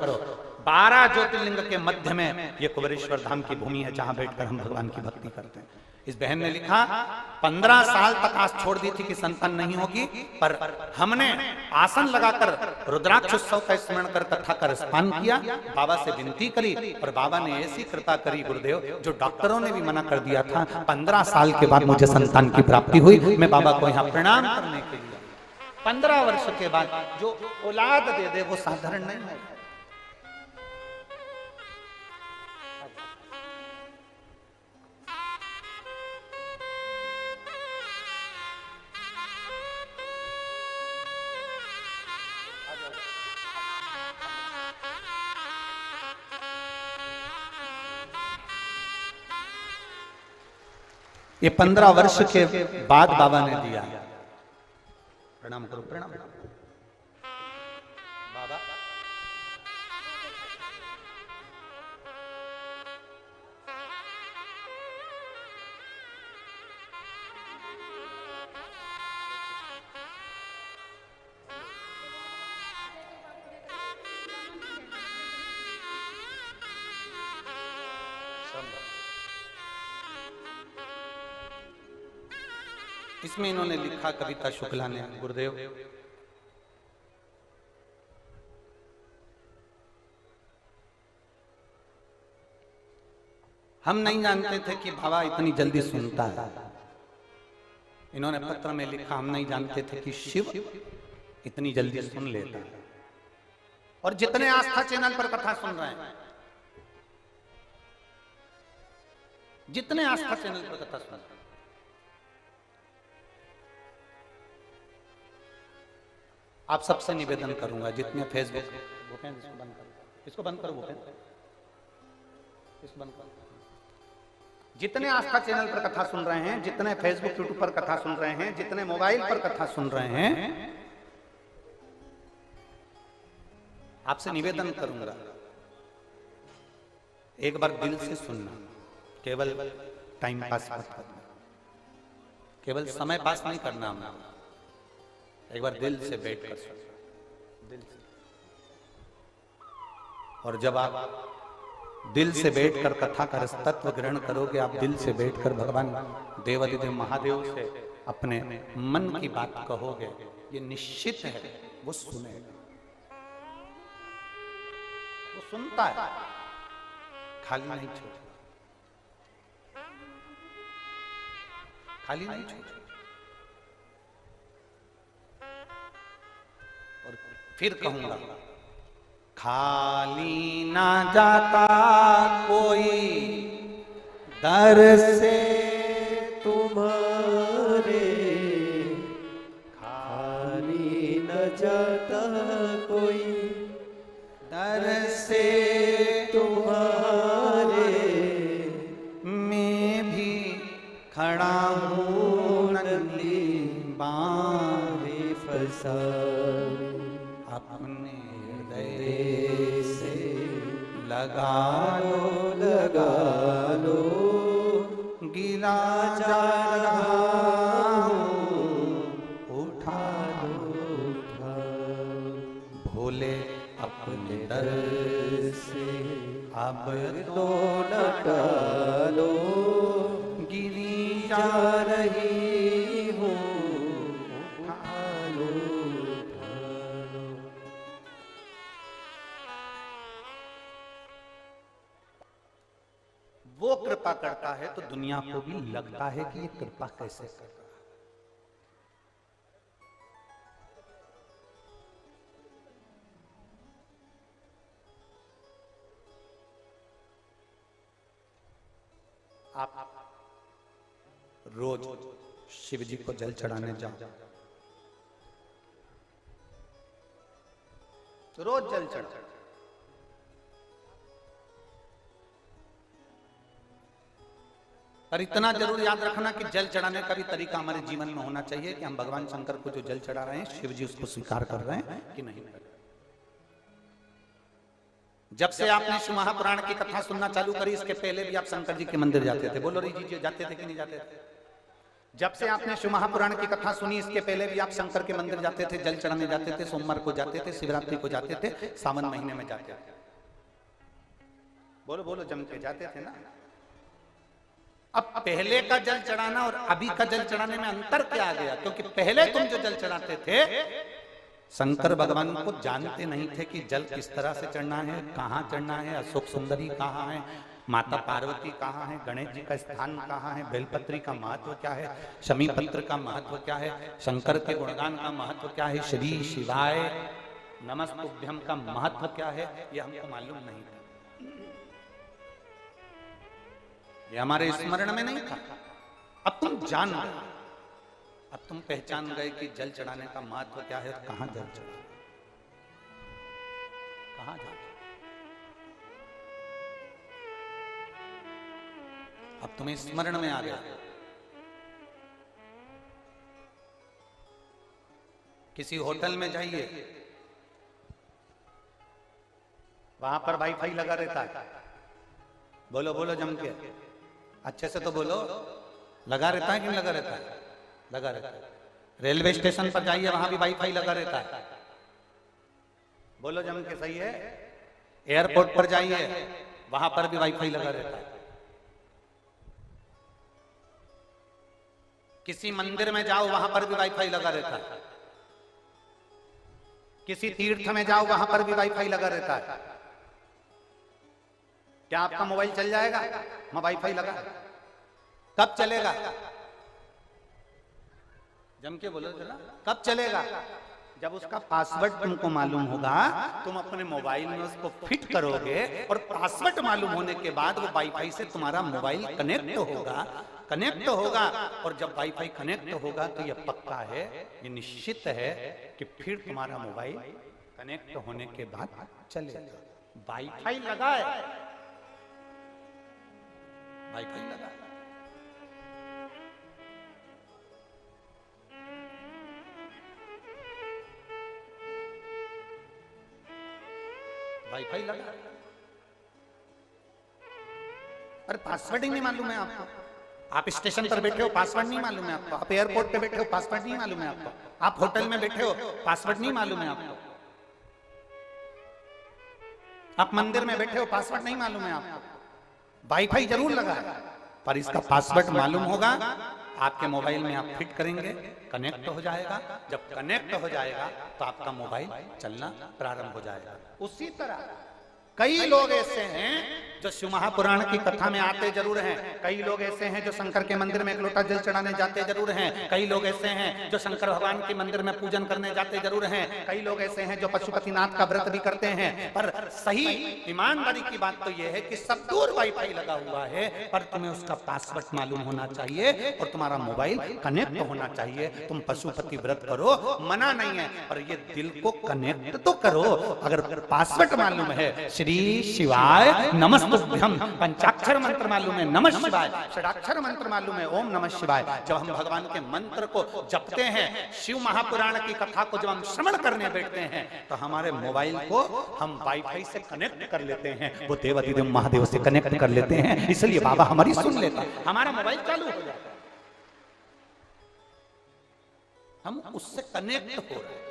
12 ज्योतिर्लिंग के मध्य में ये कुबेरेश्वर धाम की भूमि है जहां बैठकर हम भगवान की भक्ति करते हैं। इस बहन ने लिखा 15 साल तक आस छोड़ दी थी कि संतान नहीं होगी, पर हमने आसन लगाकर रुद्राक्ष उत्सव का स्मरण कर कथा का रसपान किया, बाबा से विनती करी और बाबा ने ऐसी कृपा करी गुरुदेव, जो डॉक्टरों ने भी मना कर दिया था, 15 साल के बाद मुझे संतान की प्राप्ति हुई। मैं बाबा को यहाँ प्रणाम करने के लिए 15 वर्ष के बाद जो औलाद दे दे वो साधारण नहीं है। ये 15 वर्ष के बाद बाबा ने दिया। प्रणाम करो, प्रणाम बाबा। इसमें इन्होंने लिखा कविता शुक्ला ने, गुरुदेव हम नहीं जानते थे कि बाबा इतनी जल्दी सुनता है। इन्होंने पत्र में लिखा हम नहीं जानते थे कि शिव इतनी जल्दी सुन लेता है। और जितने आस्था चैनल पर कथा सुन रहे हैं, जितने आस्था चैनल पर कथा सुन रहे हैं, आप सबसे निवेदन करूंगा, जितने फेसबुक भूपेंद्र इसको बंद करो, इसको बंद करो भूपेंद्र, इसको बंद करो। जितने आस्था चैनल पर कथा सुन रहे हैं, जितने फेसबुक यूट्यूब पर कथा सुन रहे हैं, जितने मोबाइल पर कथा सुन रहे हैं, आपसे निवेदन करूंगा एक बार दिल से सुनना, केवल टाइम पास मत करना, केवल समय पास नहीं करना, हमने एक बार दिल से बैठ कर सुनना, दिल से। और जब आप दिल से बैठकर कथा का रस तत्व ग्रहण करोगे, आप दिल से बैठकर भगवान देवादिदेव महादेव से अपने मन की बात कहोगे, ये निश्चित है वो सुनेगा, वो सुनता है, खाली नहीं छोड़ता, खाली नहीं छोड़ता। और फिर कहूंगा, खाली ना जाता कोई दर से तुम्हारे, खाली न जाता कोई दर से तुम्हारे, मैं भी खड़ा हूँ नंदी बांधे फसाए, अपने हृदय से लगा लो गिरा जा रहा हूँ उठा लो, भोले अपने दर से अब तो लौटा लो, गिरी जा रही हूँ उठा लो। वो कृपा करता है तो दुनिया को भी लगता है कि ये कृपा कैसे करता है। आप रोज शिव जी को जल चढ़ाने जाओ, रोज जल चढ़ाओ, पर इतना जरूर याद रखना कि जल चढ़ाने का भी तरीका हमारे जीवन में होना चाहिए कि हम भगवान शंकर को जो जल चढ़ा रहे हैं शिव जी उसको स्वीकार कर रहे हैं कि नहीं। जब से आपने शिव महापुराण की कथा सुनना चालू करी, इसके पहले भी आप शंकर जी के मंदिर जाते थे? बोलो री जी, जाते थे कि नहीं जाते थे? जब से आपने शिव महापुराण की कथा सुनी, इसके पहले भी आप शंकर के मंदिर जाते थे, जल चढ़ाने जाते थे, सोमवार को जाते थे, शिवरात्रि को जाते थे, सावन महीने में जाते थे। बोलो बोलो, जम के जाते थे ना। अब पहले का जल चढ़ाना और अभी का जल चढ़ाने में अंतर क्या आ गया? क्योंकि पहले तुम जो जल चढ़ाते थे, शंकर भगवान को जानते नहीं थे कि जल किस तरह से चढ़ना है, कहाँ चढ़ना है, अशोक सुंदरी कहाँ है, माता पार्वती कहाँ है, गणेश जी का स्थान कहाँ है, बेलपत्री का महत्व क्या है, शमी पत्र का महत्व क्या है, शंकर के गुणगान का महत्व क्या है, श्री शिवाय नमस्तुभ्यम का महत्व क्या है, ये हमको मालूम नहीं था। ये हमारे स्मरण में नहीं था। अब तुम जान गए, अब तुम पहचान गए कि जल चढ़ाने का महत्व क्या है, कहां जल चढ़ा, कहां जा, अब तुम्हें स्मरण में आ गया। किसी होटल में जाइए, वहां पर वाईफाई लगा रहता है। बोलो बोलो जम के, अच्छे से तो बोलो, लगा रहता है कि नहीं लगा रहता है? लगा रहता है। रेलवे स्टेशन पर जाइए, वहां भी वाईफाई लगा रहता है। बोलो जम के, सही है। एयरपोर्ट पर जाइए, वहां पर भी वाईफाई लगा रहता है। किसी मंदिर में जाओ, वहां पर भी वाईफाई लगा रहता है। किसी तीर्थ में जाओ, वहां पर भी वाईफाई लगा रहता है। क्या आपका मोबाइल चल जाएगा? मैं वाईफाई लगा, कब चलेगा? जम के बोलो जरा, कब चलेगा? जब उसका पासवर्ड तुमको मालूम होगा, तुम अपने मोबाइल में उसको फिट करोगे और पासवर्ड मालूम होने के बाद वो वाईफाई से तुम्हारा मोबाइल कनेक्ट होगा। और जब वाईफाई कनेक्ट होगा तो ये पक्का है, ये निश्चित है कि फिर तुम्हारा मोबाइल कनेक्ट होने के बाद चलेगा। वाईफाई लगा है, वाईफाई लगा, वाईफाई लगा, अरे पासवर्ड ही नहीं मालूम है आपको। आप स्टेशन पर बैठे हो, पासवर्ड नहीं मालूम है आपको। आप एयरपोर्ट पे बैठे हो, पासवर्ड नहीं मालूम है आपको। आप होटल में बैठे हो, पासवर्ड नहीं मालूम है आपको। आप मंदिर में बैठे हो, पासवर्ड नहीं मालूम है आपको। वाईफाई जरूर लगा है, पर इसका पासवर्ड मालूम होगा। आपके मोबाइल में आप फिट करेंगे, कनेक्ट हो जाएगा। जब कनेक्ट हो जाएगा तो आपका मोबाइल चलना प्रारंभ हो जाएगा। उसी तरह कई लोग ऐसे हैं जो शिव महापुराण की कथा में आते जरूर हैं, कई लोग ऐसे हैं जो शंकर के मंदिर में एक लोटा जल चढ़ाने जाते जरूर हैं, कई लोग ऐसे हैं जो शंकर भगवान के मंदिर में पूजन करने जाते जरूर हैं, कई लोग ऐसे हैं जो पशुपतिनाथ का व्रत भी करते हैं। पर सही ईमानदारी की बात तो यह है कि सब दूर वाईफाई लगा हुआ है, पर तुम्हें उसका पासवर्ड मालूम होना चाहिए और तुम्हारा मोबाइल कनेक्ट होना चाहिए। तुम पशुपति व्रत करो, मना नहीं है, पर ये दिल को कनेक्ट तो करो। अगर पासवर्ड मालूम है श्री शिवाय नमस्ते हम पंचाक्षर मंत्र मालूम है नमः शिवाय, षडाक्षर मंत्र मालूम है ओम नमः शिवाय, जब हम भगवान के मंत्र को जपते हैं, शिव महापुराण की कथा को जब हम श्रवण करने बैठते हैं, तो हमारे मोबाइल को हम वाईफाई से कनेक्ट कर लेते हैं, वो देवाधिदेव महादेव से कनेक्ट कर लेते हैं, इसलिए बाबा हमारी सुन लेता है, हमारा मोबाइल चालू हो जाता है, हम उससे कनेक्ट हो रहे हैं।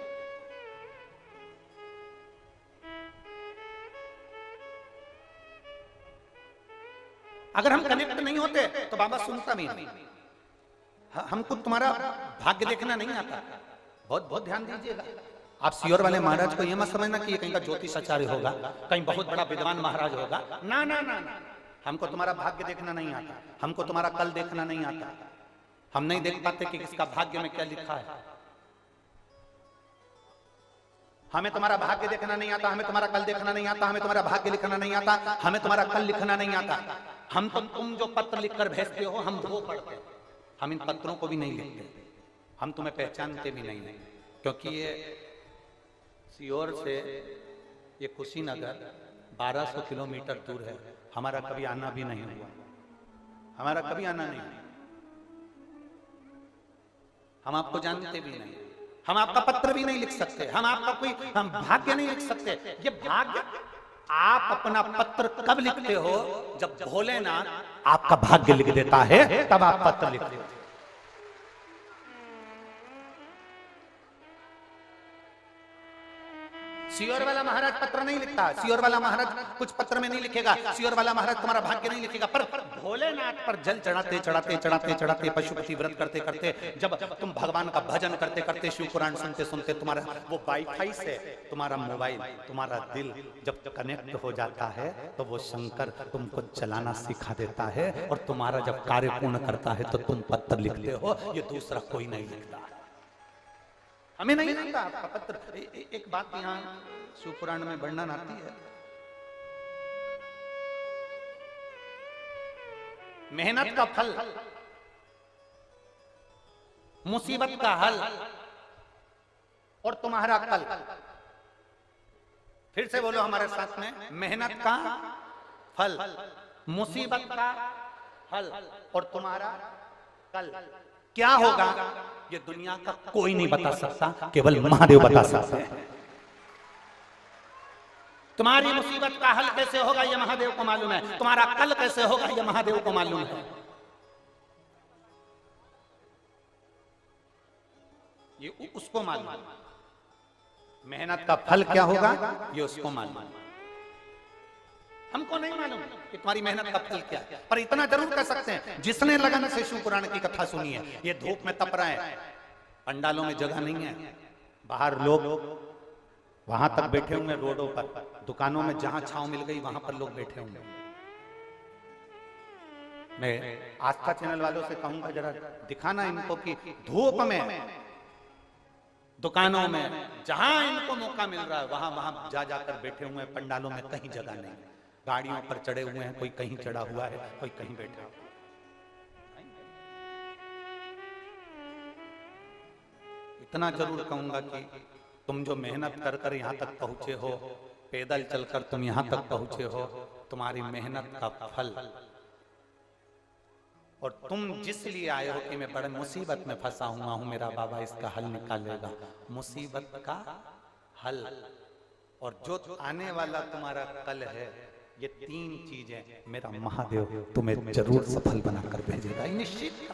अगर हम कनेक्ट नहीं होते तो बाबा सुनता भी नहीं। हमको तुम्हारा भाग्य देखना नहीं आता, बहुत बहुत ध्यान दीजिएगा। आप सियोर वाले महाराज को यह मत समझना कि ये कहीं का ज्योतिष आचार्य होगा, कहीं बहुत बड़ा विद्वान महाराज होगा, ना ना ना ना। हमको तुम्हारा भाग्य देखना नहीं आता, हमको तुम्हारा कल देखना नहीं आता, हम नहीं देख पाते कि किसका भाग्य में क्या लिखा है। हमें तुम्हारा भाग्य देखना नहीं आता, हमें तुम्हारा कल देखना नहीं आता, हमें तुम्हारा भाग्य लिखना नहीं आता, हमें तुम्हारा कल लिखना नहीं आता। हम तुम जो पत्र लिखकर भेजते हो हम वो पढ़ते, हम इन पत्रों को भी नहीं लिखते, हम तुम्हें पहचानते भी नहीं, क्योंकि ये सियोर से ये कुशीनगर 1200 किलोमीटर दूर है, हमारा कभी आना भी नहीं हुआ, हमारा कभी आना नहीं, हम आपको जानते भी नहीं, हम आपका पत्र भी नहीं लिख सकते, हम आपका कोई हम भाग्य नहीं लिख सकते। ये भाग्य आप अपना पत्र कब लिखते हो, जब भोलेनाथ आपका भाग्य लिख देता है, तब आप पत्र लिखते हो। सियोर वाला महाराज पत्र नहीं लिखता, सियोर वाला महाराज कुछ पत्र में नहीं लिखेगा, सियोर वाला महाराज तुम्हारा भाग्य नहीं लिखेगा, पर भोलेनाथ पर जल चढ़ाते चढ़ाते चढ़ाते चढ़ाते पशुपति व्रत करते करते, जब तुम भगवान का भजन करते करते शिव पुराण सुनते सुनते तुम्हारा वो वाईफाई से तुम्हारा मोबाइल, तुम्हारा दिल जब कनेक्ट हो जाता है, तो वो शंकर तुमको चलाना सिखा देता है, और तुम्हारा जब कार्य पूर्ण करता है तो तुम पत्र लिखते हो, ये दूसरा कोई नहीं लिखता, हमें नहीं लिखता आपका पत्र। एक बात यहाँ शिव पुराण में वर्णन आती है, मेहनत का फल, मुसीबत का हल और तुम्हारा कल। फिर से बोलो हमारे साथ में, मेहनत का फल, मुसीबत का हल और तुम्हारा कल क्या होगा, ये दुनिया का कोई नहीं बता सकता, केवल महादेव बता सकते हैं। तुम्हारी मुसीबत का हल कैसे होगा ये महादेव को मालूम है, तुम्हारा कल कैसे होगा ये महादेव को मालूम है, ये उसको मालूम है। मेहनत का फल क्या होगा ये उसको मालूम है, हमको नहीं मालूम कि तुम्हारी मेहनत का फल क्या है, पर इतना जरूर कह सकते हैं, जिसने लगन से शिव पुराण की कथा सुनी है, ये धूप में तप रहे हैं, पंडालों में जगह नहीं है, बाहर लोग वहां तक बैठे होंगे, रोडों पर, दुकानों में जहां छांव मिल गई वहां पर लोग बैठे होंगे। मैं आस्था चैनल वालों से कहूंगा जरा दिखाना इनको कि धूप में दुकानों में जहां इनको मौका मिल रहा है वहां वहां जा जाकर बैठे हुए हैं, पंडालों में कहीं जगह नहीं, गाड़ियों पर चढ़े हुए हैं, कोई कहीं चढ़ा हुआ है, कोई कहीं बैठा हुआ है। इतना जरूर कहूंगा कि तुम जो मेहनत कर कर यहाँ तक पहुंचे हो, पैदल चलकर तुम यहाँ तक पहुंचे हो, तुम्हारी मेहनत का फल, और तुम जिस लिए आए हो कि मैं बड़े मुसीबत में फंसा हुआ हूं, मेरा बाबा इसका हल निकालेगा, मुसीबत का हल और जो आने वाला तुम्हारा कल है, ये तीन चीजें मेरा महादेव तुम्हें जरूर सफल बनाकर भेजेगा, निश्चित।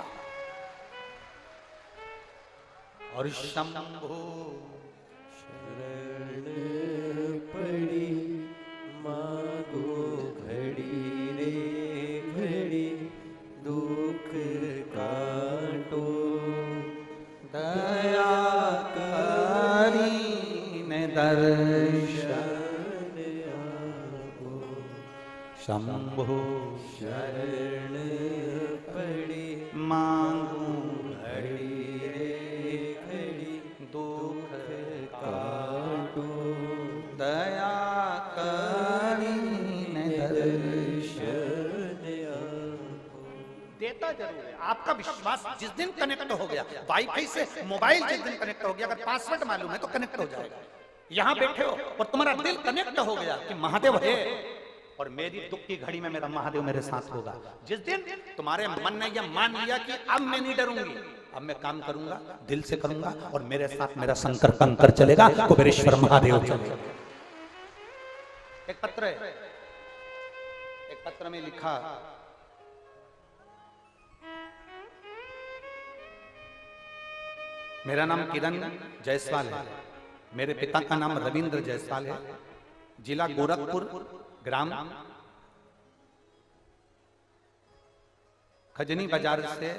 और शंभू शरण पड़ी मांगो घड़ी रे घड़ी, दुख काटो दया करी ने दर्शन शंभो शरण पड़ी मांगू घड़ी रे घड़ी दुख काटो दया करीने दर्शन आपको। देता जरूर है। आपका विश्वास जिस दिन कनेक्ट हो गया वाईफाई से, मोबाइल जिस दिन कनेक्ट हो गया, अगर पासवर्ड मालूम है तो कनेक्ट हो जाएगा। यहाँ बैठे हो और तुम्हारा दिल कनेक्ट हो गया कि महादेव है और मेरी दुख की घड़ी में मेरा महादेव मेरे साथ होगा। जिस दिन तुम्हारे मन ने यह मान लिया कि अब मैं नहीं डरूंगी, अब मैं काम करूंगा, दिल से करूंगा और मेरे साथ मेरा शंकर कंकर चलेगा, कुबेरेश्वर महादेव चलेगा। एक पत्र है, एक पत्र में लिखा, मेरा नाम किरण जायसवाल है, मेरे पिता का नाम रविंद्र जायसवाल है, जिला गोरखपुर, ग्राम खजनी बाजार से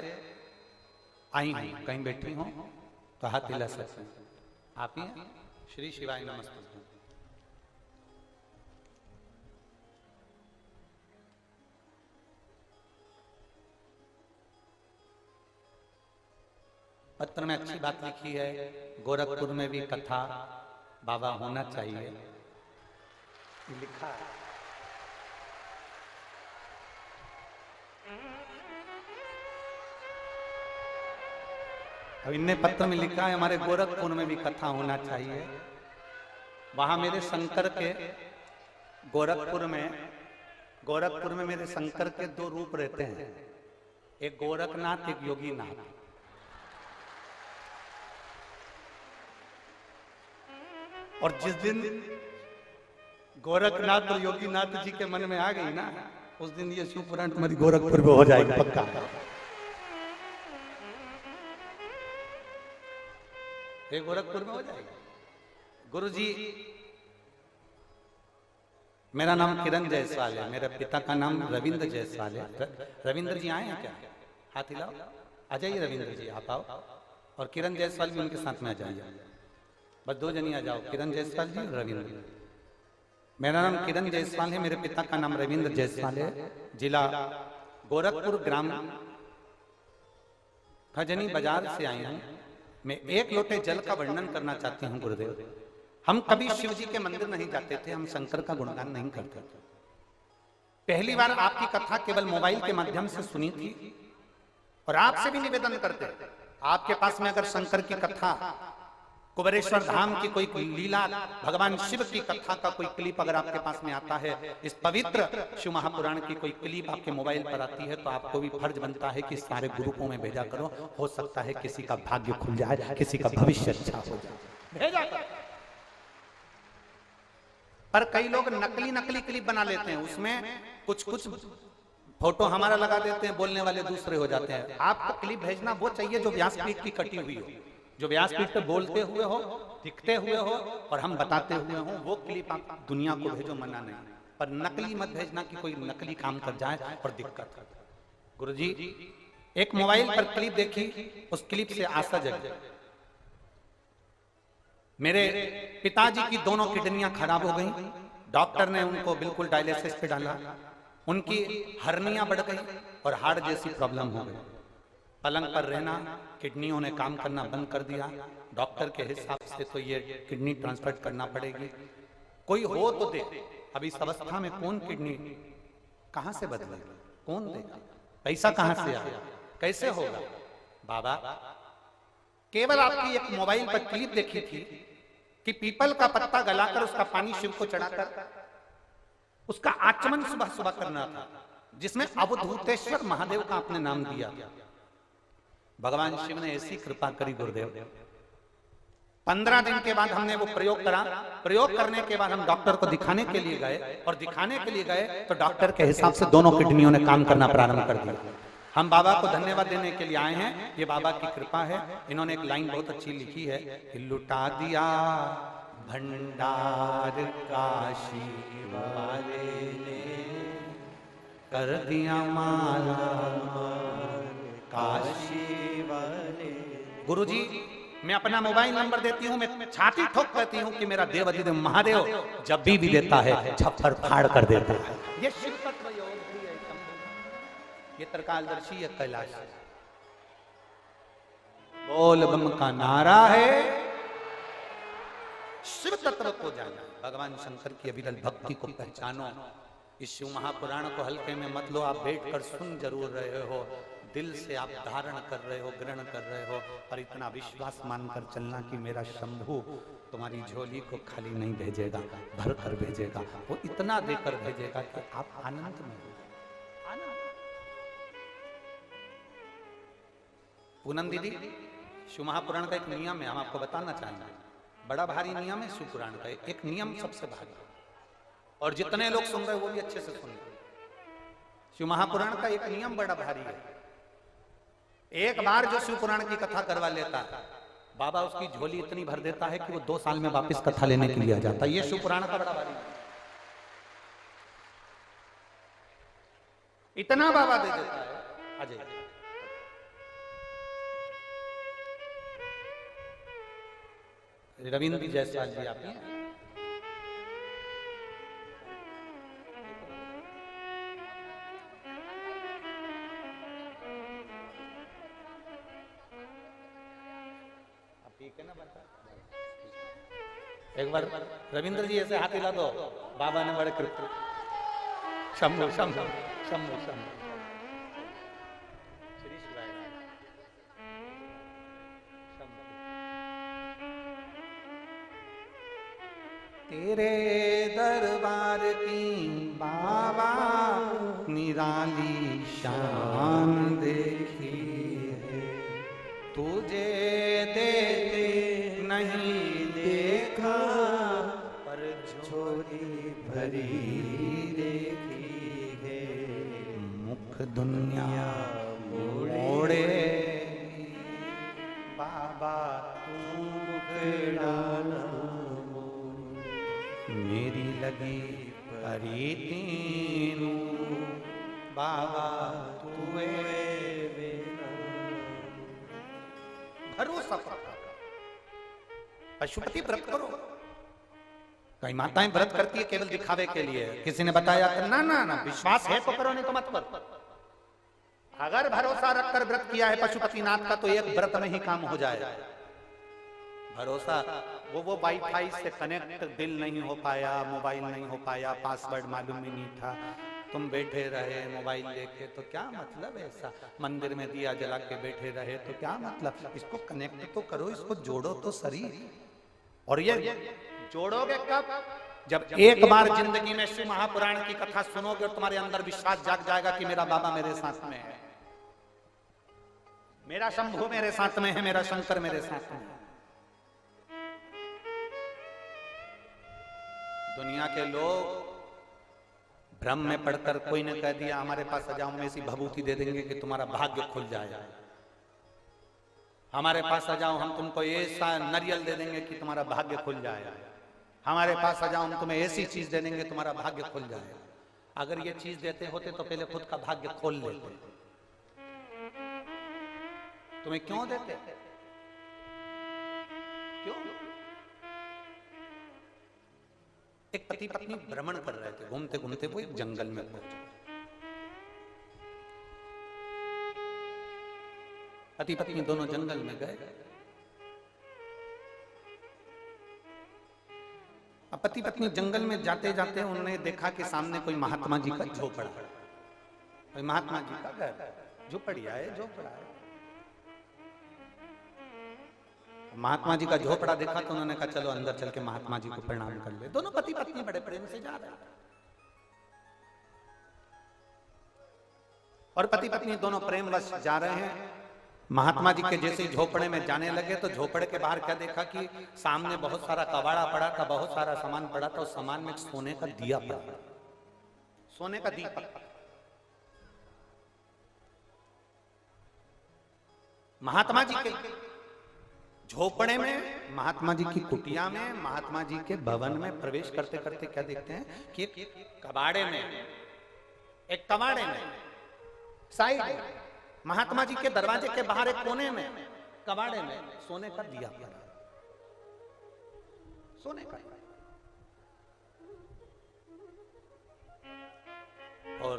आई हूं। कहीं बैठी हूं तो हाथ हिला सकते हैं आप ही हैं? श्री शिवाय नमस्ते। पत्र में अच्छी बात लिखी है, गोरखपुर में भी कथा बाबा होना चाहिए, लिखा है। अब इनने पत्र में लिखा है हमारे गोरखपुर में भी कथा होना चाहिए। वहां मेरे शंकर के गोरखपुर में मेरे शंकर के दो रूप रहते हैं, एक गोरखनाथ, एक योगीनाथ। और जिस दिन गोरखनाथ और योगीनाथ जी के मन में आ गई ना, उस दिन ये शिव पुराण तुम्हारी गोरखपुर में हो जाएगा पक्का। ये गोरखपुर में हो जाएगा। गुरुजी, मेरा नाम किरण जायसवाल है, मेरे पिता का नाम रविंद्र जायसवाल है। रविंद्र जी आए हैं क्या? हाथ हिलाओ, आ जाइए रविंद्र जी, आप आओ। और किरण जायसवाल भी उनके साथ में आ जाइए, बस दो जनी आ जाओ, किरण जायसवाल जी, रविंद्र। मेरा नाम किरण जायसवाल है, मेरे पिता का नाम रविंद्र जायसवाल है, जिला गोरखपुर, ग्राम खजनी बाजार से आई हूं। मैं एक लोटे जल का वर्णन करना चाहती हूं गुरुदेव। हम कभी शिव जी के मंदिर नहीं जाते थे, हम शंकर का गुणगान नहीं करते थे। पहली बार आपकी कथा केवल मोबाइल के माध्यम से सुनी थी और आपसे भी निवेदन करते, आपके पास में अगर शंकर की कथा, कुबेरेश्वर धाम की कोई लीला, भगवान शिव की कथा का कोई क्लिप अगर आपके पास में आता है, इस पवित्र शिव महापुराण की कोई क्लिप आपके मोबाइल पर आती है, तो आपको भी फर्ज बनता है कि सारे ग्रुपों में भेजा करो। हो सकता है किसी का भाग्य खुल जाए, किसी का भविष्य अच्छा हो जाए, भेजा करो। पर कई लोग नकली क्लिप बना लेते हैं, उसमें कुछ फोटो हमारा लगा देते हैं, बोलने वाले दूसरे हो जाते हैं। आपको क्लिप भेजना वो चाहिए जो व्यासपीठ की कटी हुई हो, जो व्यासपीठ पे बोलते हुए हो, दिखते हुए हो और हम बताते हुए हो, वो क्लिप आप दुनिया को भेजो, मना नहीं। पर नकली मत भेजना कि कोई नकली काम कर जाए और दिक्कत कर। गुरुजी, एक मोबाइल पर क्लिप देखी, उस क्लिप से आशा जगी। मेरे पिताजी की दोनों किडनियां खराब हो गई, डॉक्टर ने उनको बिल्कुल डायलिसिस पे डाला, उनकी हर्नियां बढ़ गई और हार्ट जैसी प्रॉब्लम हो गई। पलंग पर रहना, किडनियों ने काम करना बंद कर दिया। डॉक्टर के हिसाब से तो ये किडनी ट्रांसप्लांट करना पड़ेगी, कोई हो तो दे। अब इस अवस्था में कौन किडनी कहां से बदलेगा, कौन देगा, पैसा कहां से आएगा, कैसे होगा? बाबा, केवल आपकी एक मोबाइल पर क्लिप देखी थी कि पीपल का पत्ता गलाकर उसका पानी शिव को चढ़ाकर उसका आचमन सुबह सुबह करना था, जिसमें अवधूतेश्वर महादेव का आपने नाम दिया। भगवान शिव ने ऐसी कृपा करी गुरुदेव, 15 दिन के बाद हमने वो प्रयोग करा। प्रयोग करने के बाद हम डॉक्टर को दिखाने के लिए गए और दिखाने के लिए गए तो डॉक्टर के हिसाब से दोनों किडनियों ने काम करना प्रारंभ कर दिया। हम बाबा को धन्यवाद देने के लिए आए हैं, ये बाबा की कृपा है। इन्होंने एक लाइन बहुत अच्छी लिखी है कि लुटा दिया भंडार काशी वाले ने, कर दिया माला काशी वाले। गुरुजी, मैं अपना मोबाइल नंबर देती हूँ, मैं छाती ठोक कहती हूँ कि मेरा देव महादेव जब भी देता है छप्पर फाड़ कर देता है। ये शिव तत्व ये त्रिकालदर्शी है कैलाश। बोल बम का नारा है, शिव तत्व को जाना, भगवान शंकर की अविरल भक्ति को पहचानो। इस शिव महापुराण को हल्के में मत लो, आप बैठकर सुन जरूर रहे हो, दिल से आप धारण कर रहे हो, ग्रहण कर रहे हो, पर इतना विश्वास मानकर चलना कि मेरा शंभु तुम्हारी झोली को खाली नहीं भेजेगा, भर कर भेजेगा। वो इतना देकर भेजेगा कि आप आनंद में हो। पूनम दीदी, शिव महापुराण का एक नियम है, हम आपको बताना चाहेंगे। बड़ा भारी नियम है शिव पुराण का, एक नियम सबसे भारी, और जितने लोग सुन रहे वो भी अच्छे से सुन रहे। शिव महापुराण का एक नियम बड़ा भारी है। एक बार जो शिव पुराण की कथा करवा लेता है, बाबा उसकी झोली इतनी भर देता है कि वो 2 साल में वापस कथा लेने के लिए आ जाता है। ये शिव पुराण का बड़ा भारी, इतना बाबा दे देता है। अजय रविंद्र जायसवाल जी, आप हैं? ठीक है ना, बता। एक बार रविंद्र जी ऐसे हाथ हिला दो, बाबा ने बड़े कृपा। शंभु शंभु शंभु शंभु। तेरे दरबार की बाबा निराली शान देखी है, तुझे देते नहीं देखा, पर झोली भरी देखी है। मुख दुनिया मोड़े बाबा तू मुखड़ा, मेरी लगी परी तीनू बाबा तुए भरोसा। पशुपति व्रत करो। कई माताएं व्रत करती है केवल दिखावे के लिए, किसी ने बताया कि ना ना ना, विश्वास है तो करो, नहीं तो मत करो। अगर भरोसा रखकर व्रत किया है पशुपतिनाथ का, तो एक व्रत में ही काम हो जाए। भरोसा वो वाईफाई से कनेक्ट दिल नहीं हो पाया, मोबाइल नहीं हो पाया, पासवर्ड मालूम ही नहीं था, तुम बैठे रहे मोबाइल लेके, तो क्या मतलब है ऐसा? मंदिर में दिया जला के बैठे रहे तो क्या मतलब? इसको कनेक्ट तो करो, इसको जोड़ो तो सही। और ये जोड़ोगे कब? जब एक बार जिंदगी में शिव महापुराण की कथा सुनोगे और तुम्हारे अंदर विश्वास जाग जाएगा कि मेरा बाबा मेरे साथ में है, मेरा शंभु मेरे साथ में है, मेरा शंकर मेरे साथ में है। दुनिया के लोग भ्रम में पड़कर, कोई ने कह दिया हमारे पास आ जाओ, हम ऐसी भभूति दे देंगे कि तुम्हारा भाग्य खुल जाए, हमारे पास आ जाओ हम तुमको ऐसा नारियल दे देंगे कि तुम्हारा भाग्य खुल जाए, हमारे पास आ जाओ हम तुम्हें ऐसी चीज दे देंगे तुम्हारा भाग्य खुल जाए। अगर ये चीज देते होते तो पहले खुद का भाग्य खोल लेते। तुम्हें क्यों देते? क्यों? एक पति पत्नी भ्रमण कर रहे थे, घूमते घूमते वो एक जंगल में पहुंचे। पति पत्नी दोनों जंगल में गए। अब पति पत्नी जंगल में जाते जाते उन्होंने देखा कि सामने कोई महात्मा जी का झोपड़ा, कोई महात्मा जी का घर, झोपड़िया है, झोपड़ा है। महात्मा जी का झोपड़ा देखा तो उन्होंने कहा चलो अंदर चल के महात्मा जी को प्रणाम कर ले। दोनों पति पत्नी बड़े प्रेम से जा रहे हैं, और पति पत्नी दोनों प्रेमवश जा रहे हैं। महात्मा जी के जैसे ही झोपड़े में जाने लगे तो झोपड़े के बाहर क्या देखा कि सामने बहुत सारा कबाड़ा पड़ा था, बहुत सारा सामान पड़ा था। उस सामान में सोने का दिया पड़ा, सोने का दीपक। महात्मा जी के झोपड़े में, महात्मा जी की कुटिया में, महात्मा जी के भवन में प्रवेश करते करते क्या देखते हैं कि कबाड़े में, एक कबाड़े में साइड में, महात्मा जी के दरवाजे के बाहर एक कोने में, कबाड़े में सोने का दिया पड़ा, सोने का। और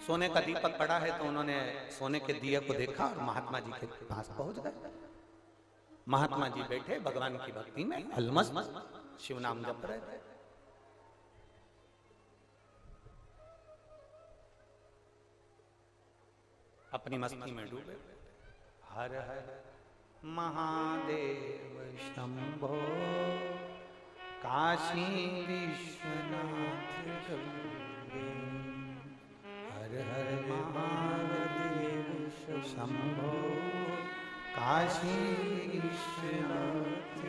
सोने का दीपक पड़ा है तो उन्होंने सोने के दिए को देखा और महात्मा जी के पास पहुंच गए। महात्मा जी बैठे भगवान की भक्ति में अलमस्त शिव नाम जप रहे थे। अपनी मस्ती में डूबे। हर हर महादेव शंभो काशी विश्वनाथ शंभो। हर हर महादेव शंभो काशी विश्वनाथ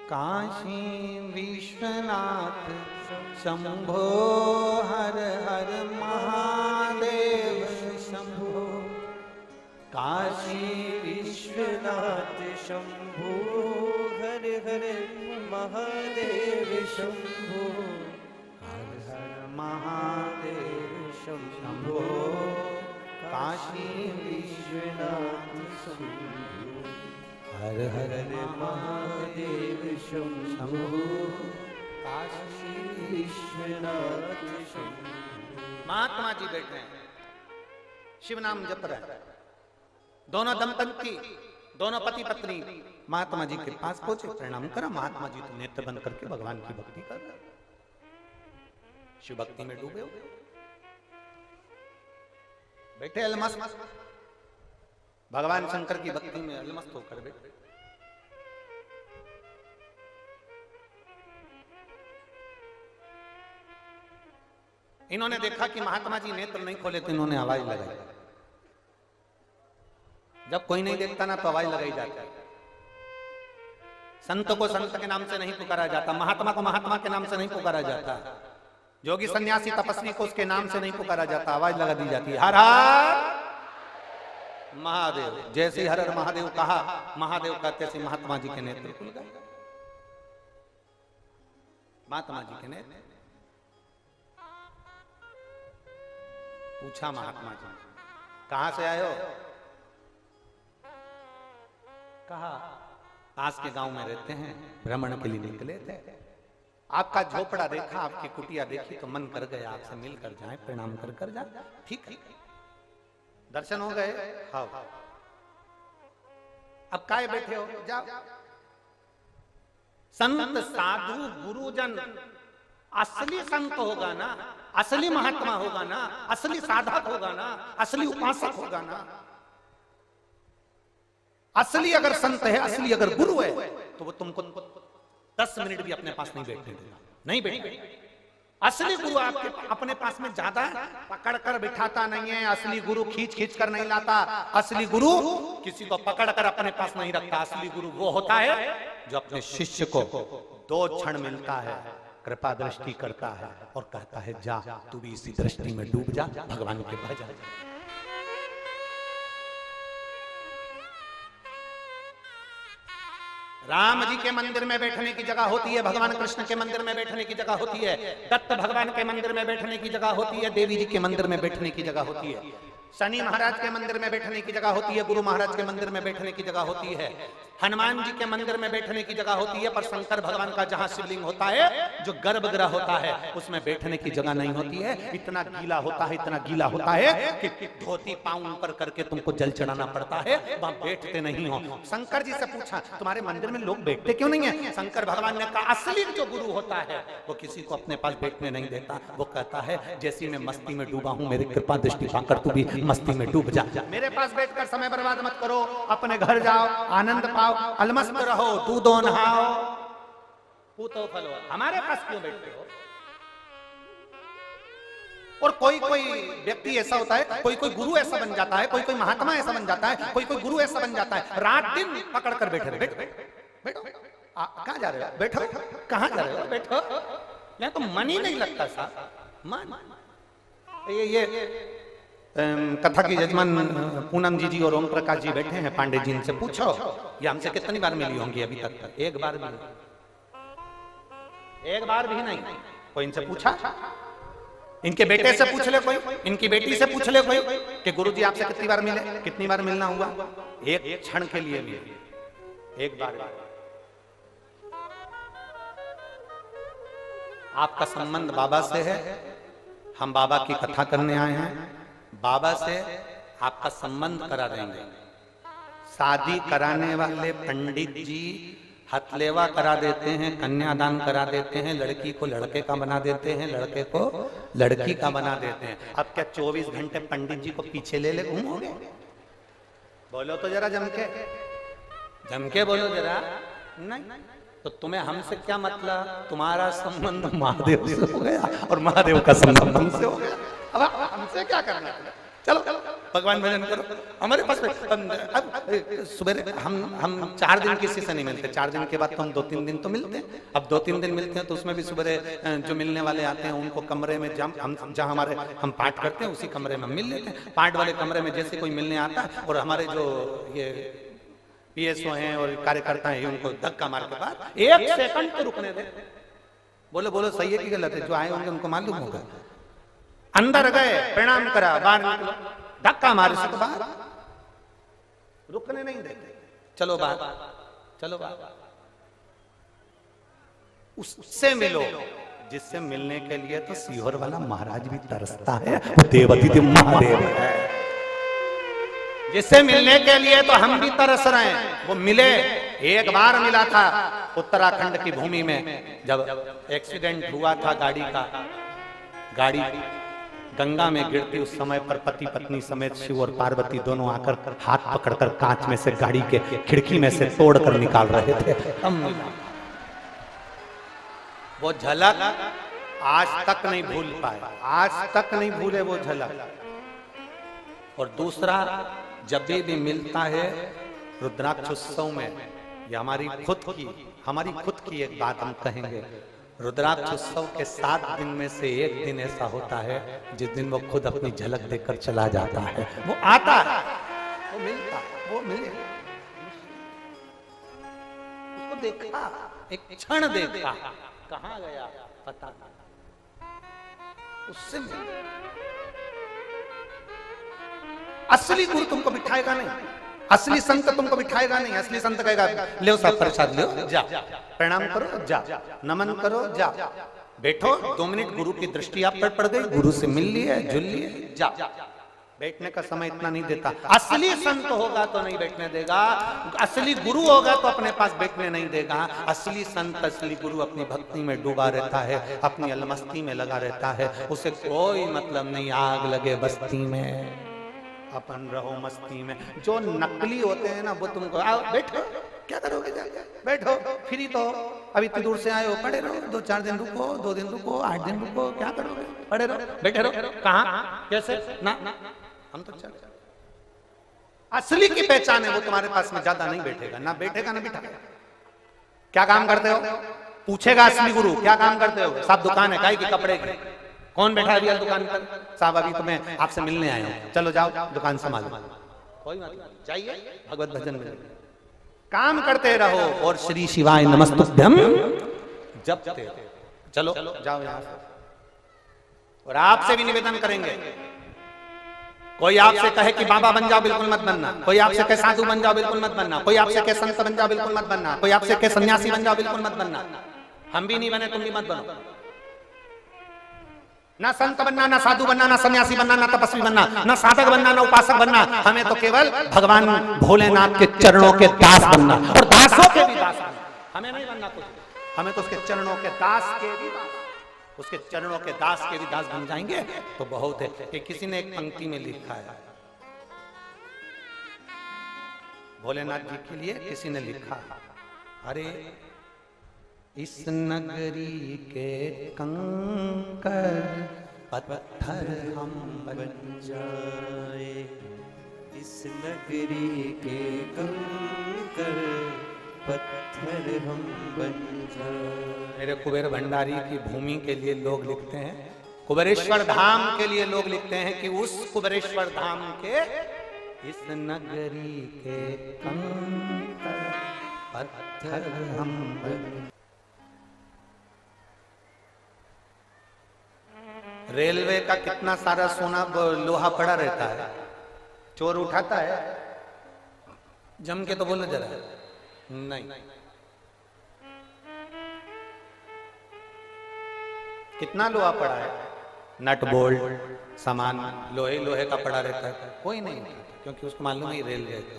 काशी विश्वनाथ शंभो। हर हर महादेव शंभो काशी विश्वनाथ शंभो। हर हर महादेव शंभो। हर हर महादेव शंभो काशी विश्वनाथ शंभो। हर हर महादेव शंभो काशी विश्वनाथ शंभो। महात्मा जी बैठे हैं, शिव नाम जप रहे हैं। दोनों दंपति, दोनों पति पत्नी महात्मा जी के पास पहुंचे, प्रणाम करा। महात्मा जी तो नेत्र बंद करके भगवान की भक्ति कर रहे, शिव भक्ति में डूबे हो बैठे अलमस्त, भगवान शंकर की भक्ति में अलमस्त होकर बैठे। इन्होंने देखा कि महात्मा जी नेत्र नहीं खोले तो इन्होंने आवाज लगाई। जब कोई नहीं देखता ना तो आवाज लगाई जाती है। संत को संत के नाम से नहीं पुकारा जाता, महात्मा को महात्मा के नाम से नहीं पुकारा जाता, योगी सन्यासी तपस्वी को उसके नाम से नहीं पुकारा जाता, आवाज लगा दी जाती है। हर हर महादेव। जैसे हर हर महादेव कहा, महादेव कहते से महात्मा जी के नेत्र खुल गए। महात्मा जी के नेत्र। पूछा महात्मा जी, कहां से आए हो? कहा पास के गांव में रहते हैं, भ्रमण के लिए निकले थे। आपका झोपड़ा देखा, आपकी कुटिया देखी तो मन कर गया आपसे मिलकर जाए, प्रणाम कर जाए। ठीक है, दर्शन हो गए। हाँ, अब काहे बैठे हो? जाओ। संत साधु गुरुजन असली संत होगा ना, असली महात्मा होगा ना, असली साधक होगा ना, असली उपासक होगा ना, असली अगर संत है, असली अगर गुरु है तो वो तुमको 10 मिनट भी अपने पास नहीं बैठने देगा, नहीं बैठे। असली गुरु आपके अपने पास में ज्यादा पकड़ कर बिठाता नहीं है, असली गुरु खींच कर नहीं लाता, असली गुरु किसी को पकड़ कर अपने पास नहीं रखता। असली गुरु वो होता है जो अपने शिष्य को 2 क्षण मिलता है, कृपा दृष्टि करता है और कहता है जा तू भी इसी दृष्टि में डूब जा, भगवान के पास जा। राम जी के मंदिर में बैठने की जगह होती है, भगवान कृष्ण के मंदिर में बैठने की जगह होती है, दत्त भगवान के मंदिर में बैठने की जगह होती है, देवी जी के मंदिर में बैठने की जगह होती है, शनि महाराज के मंदिर में बैठने की जगह होती है, गुरु महाराज के मंदिर में बैठने की जगह होती है, हनुमान जी के मंदिर में बैठने की जगह होती है। पर शंकर भगवान का जहां शिवलिंग होता है, जो गर्भगृह होता है, उसमें बैठने की जगह नहीं होती है। इतना गीला होता है, इतना गीला होता है कि धोती पांव ऊपर करके तुमको जल चढ़ाना पड़ता है, वहां बैठते नहीं हो। शंकर जी से पूछा तुम्हारे मंदिर में लोग बैठते क्यों नहीं है? शंकर भगवान ने कहा असली जो गुरु होता है वो किसी को अपने पास बैठने नहीं देता। वो कहता है जैसी मैं मस्ती में डूबा हूं, मेरी कृपा दृष्टि पाकर तू भी मस्ती में डूब जा, मेरे पास बैठकर समय बर्बाद मत करो, अपने घर जाओ, आनंद पाओ, अलमस्त रहो, दूधो नहाओ, पूतो फलो, हमारे पास क्यों बैठते हो? और कोई कोई व्यक्ति ऐसा होता है, कोई कोई गुरु ऐसा बन जाता है, कोई कोई महात्मा ऐसा बन जाता है, कोई कोई गुरु ऐसा बन जाता है, रात दिन पकड़ कर बैठे रहे। बैठो, कहां जा रहे हो? बैठो, कहां जा रहे हो? बैठो, नहीं तो मन ही नहीं लगता साहब। मन ये कथा की जजमान पूनम जी और ओम प्रकाश जी बैठे हैं, पांडे जी इनसे पूछो ये हमसे कितनी बार मिली होंगी अभी तक? एक बार भी नहीं। कोई इनसे पूछा? इनके बेटे से पूछ ले कोई, इनकी बेटी से पूछ ले कोई कि गुरुजी आपसे कितनी बार मिले, कितनी बार मिलना हुआ? एक क्षण के लिए मिले, एक बार। आपका संबंध बाबा से है, हम बाबा की कथा करने आए हैं, बाबा से आपका संबंध करा देंगे। शादी कराने वाले पंडित जी हथलेवा करा देते हैं, कन्यादान करा देते हैं, लड़की को लड़के का बना देते हैं, लड़के को लड़की का बना देते हैं। अब क्या 24 घंटे पंडित जी को पीछे ले घूमोगे? बोलो तो जरा जम के बोलो जरा। नहीं तो तुम्हें हमसे क्या मतलब? तुम्हारा संबंध महादेव से हो गया और महादेव का संबंध हमसे हो गया। अब हमसे क्या करना? चलो भगवान भजन करो। हमारे पास अब सुबह हम 4 दिन किसी से नहीं मिलते, 4 दिन के बाद तो हम 2-3 दिन तो मिलते हैं। अब 2-3 दिन मिलते हैं तो उसमें भी सुबह जो मिलने वाले आते हैं उनको कमरे में जहाँ हमारे हम पाठ करते हैं उसी कमरे में हम मिल लेते हैं। पाठ वाले कमरे में जैसे कोई मिलने आता है और हमारे जो ये पीएसओ हैं और कार्यकर्ता हैं उनको धक्का मार के बाद 1 सेकंड तो रुकने दे। बोलो सही है कि गलत है? जो आए होंगे उनको मालूम होगा। अंदर गए, प्रणाम करा, बाहर निकलो, धक्का मारे से तो बाहर रुकने नहीं देते। चलो बाहर उससे मिलो जिससे मिलने के लिए तो सीहोर वाला महाराज भी तरसता है, वो देवाधिदेव महादेव है। जिससे मिलने के लिए तो हम भी तरस रहे हैं। वो मिले, एक बार मिला था उत्तराखंड की भूमि में, जब एक्सीडेंट हुआ था गाड़ी का। गाड़ी गंगा में गिरती उस समय पर पति पत्नी समेत शिव और पार्वती दोनों आकर हाथ पकड़कर कांच में से गाड़ी के खिड़की में से तोड़कर निकाल रहे थे। वो झलक आज तक नहीं भूल पाए, आज तक नहीं भूले वो झलक। और दूसरा, जब भी मिलता है रुद्राक्ष उत्सव में, ये हमारी खुद की एक बात हम कहेंगे। रुद्राक्ष उत्सव के 7 दिन में से एक दिन ऐसा होता है जिस दिन वो खुद अपनी झलक देकर चला जाता है। वो आता है, वो मिलता है, वो मिले, उसको देखा, एक क्षण देखा, कहाँ गया पता नहीं, उससे मिले। असली गुरु तुमको बिठाएगा नहीं, असली संत तुमको बिठाएगा नहीं। असली संत कहेगा ले साहब प्रसाद लो, जा प्रणाम करो, जा नमन करो, जा बैठो 2 मिनट, गुरु की दृष्टि आप पर पड़ गई, गुरु से मिल लिए, जुल लिए, जा। बैठने का समय इतना नहीं देता। असली संत होगा तो नहीं बैठने देगा, असली गुरु होगा तो अपने पास बैठने नहीं देगा। असली संत, असली गुरु अपनी भक्ति में डूबा रहता है, अपनी अलमस्ती में लगा रहता है, उसे कोई मतलब नहीं आग लगे बस्ती में, अपन रहो मस्ती में। जो नकली होते हैं ना वो तुमको आओ बैठो, क्या करोगे, बैठो, फ्री तो अभी इतनी दूर से आए हो, पड़े रहो, 2-4 दिन रुको, 2 दिन रुको, 8 दिन रुको, क्या करोगे, पड़े रहो, बैठे रहो। कहाँ कैसे ना हम तो चल। असली की पहचान है वो तुम्हारे पास में ज्यादा नहीं बैठेगा, ना बैठेगा ना बिठाएगा। क्या काम करते हो पूछेगा असली गुरु, क्या काम करते हो? साहब दुकान है, काहे की, कपड़े की। कौन बैठा है रियल दुकान पर? साहब अभी तो मैं आपसे मिलने आया हूँ, चलो जाओ दुकान संभालो। कोई मतलब चाहिए भगवत भजन में काम करते रहो और श्री शिवाय नमस्तुभ्यम जपते रहो। चलो जाओ यहाँ से। और आपसे भी निवेदन करेंगे, कोई आपसे कहे कि बाबा बन जाओ, बिल्कुल मत बनना। कोई आपसे कहे साधु बन जाओ, बिल्कुल मत बनना। कोई आपसे कहे संत बन जाओ, बिल्कुल मत बनना। कोई आपसे कहे सन्यासी बन जाओ, बिल्कुल मत बनना। हम भी नहीं बने, तुम भी मत बनो। ना संत बनना, ना साधु बनना, ना सन्यासी बनना, ना तपस्वी बनना, ना साधक बनना, ना उपासक बनना। हमें तो केवल भगवान भोलेनाथ के चरणों के दास बनना, और दासों के भी दास बनना। हमें नहीं बनना कुछ, हमें तो उसके चरणों के दास के भी दास, उसके चरणों के दास के भी दास बन जाएंगे तो बहुत है। कि किसी ने एक पंक्ति में लिखा है, भोलेनाथ जी के लिए किसी ने लिखा, अरे इस नगरी के कंकर पत्थर हम बन जाए, इस नगरी के कंकर पत्थर हम बन जाए। मेरे कुबेर भंडारी की भूमि के लिए लोग लिखते हैं, कुबेरेश्वर धाम के लिए लोग लिखते हैं कि उस कुबेरेश्वर धाम के इस नगरी के कंकर पत्थर हम बन। रेलवे का कितना सारा सोना लोहा पड़ा रहता है, चोर उठाता है, जम के तो बोलो जरा नहीं। कितना लोहा पड़ा है, नट बोल्ट सामान लोहे लोहे का पड़ा रहता है, कोई नहीं उठाता, क्योंकि उसको मालूम है रेलवे का।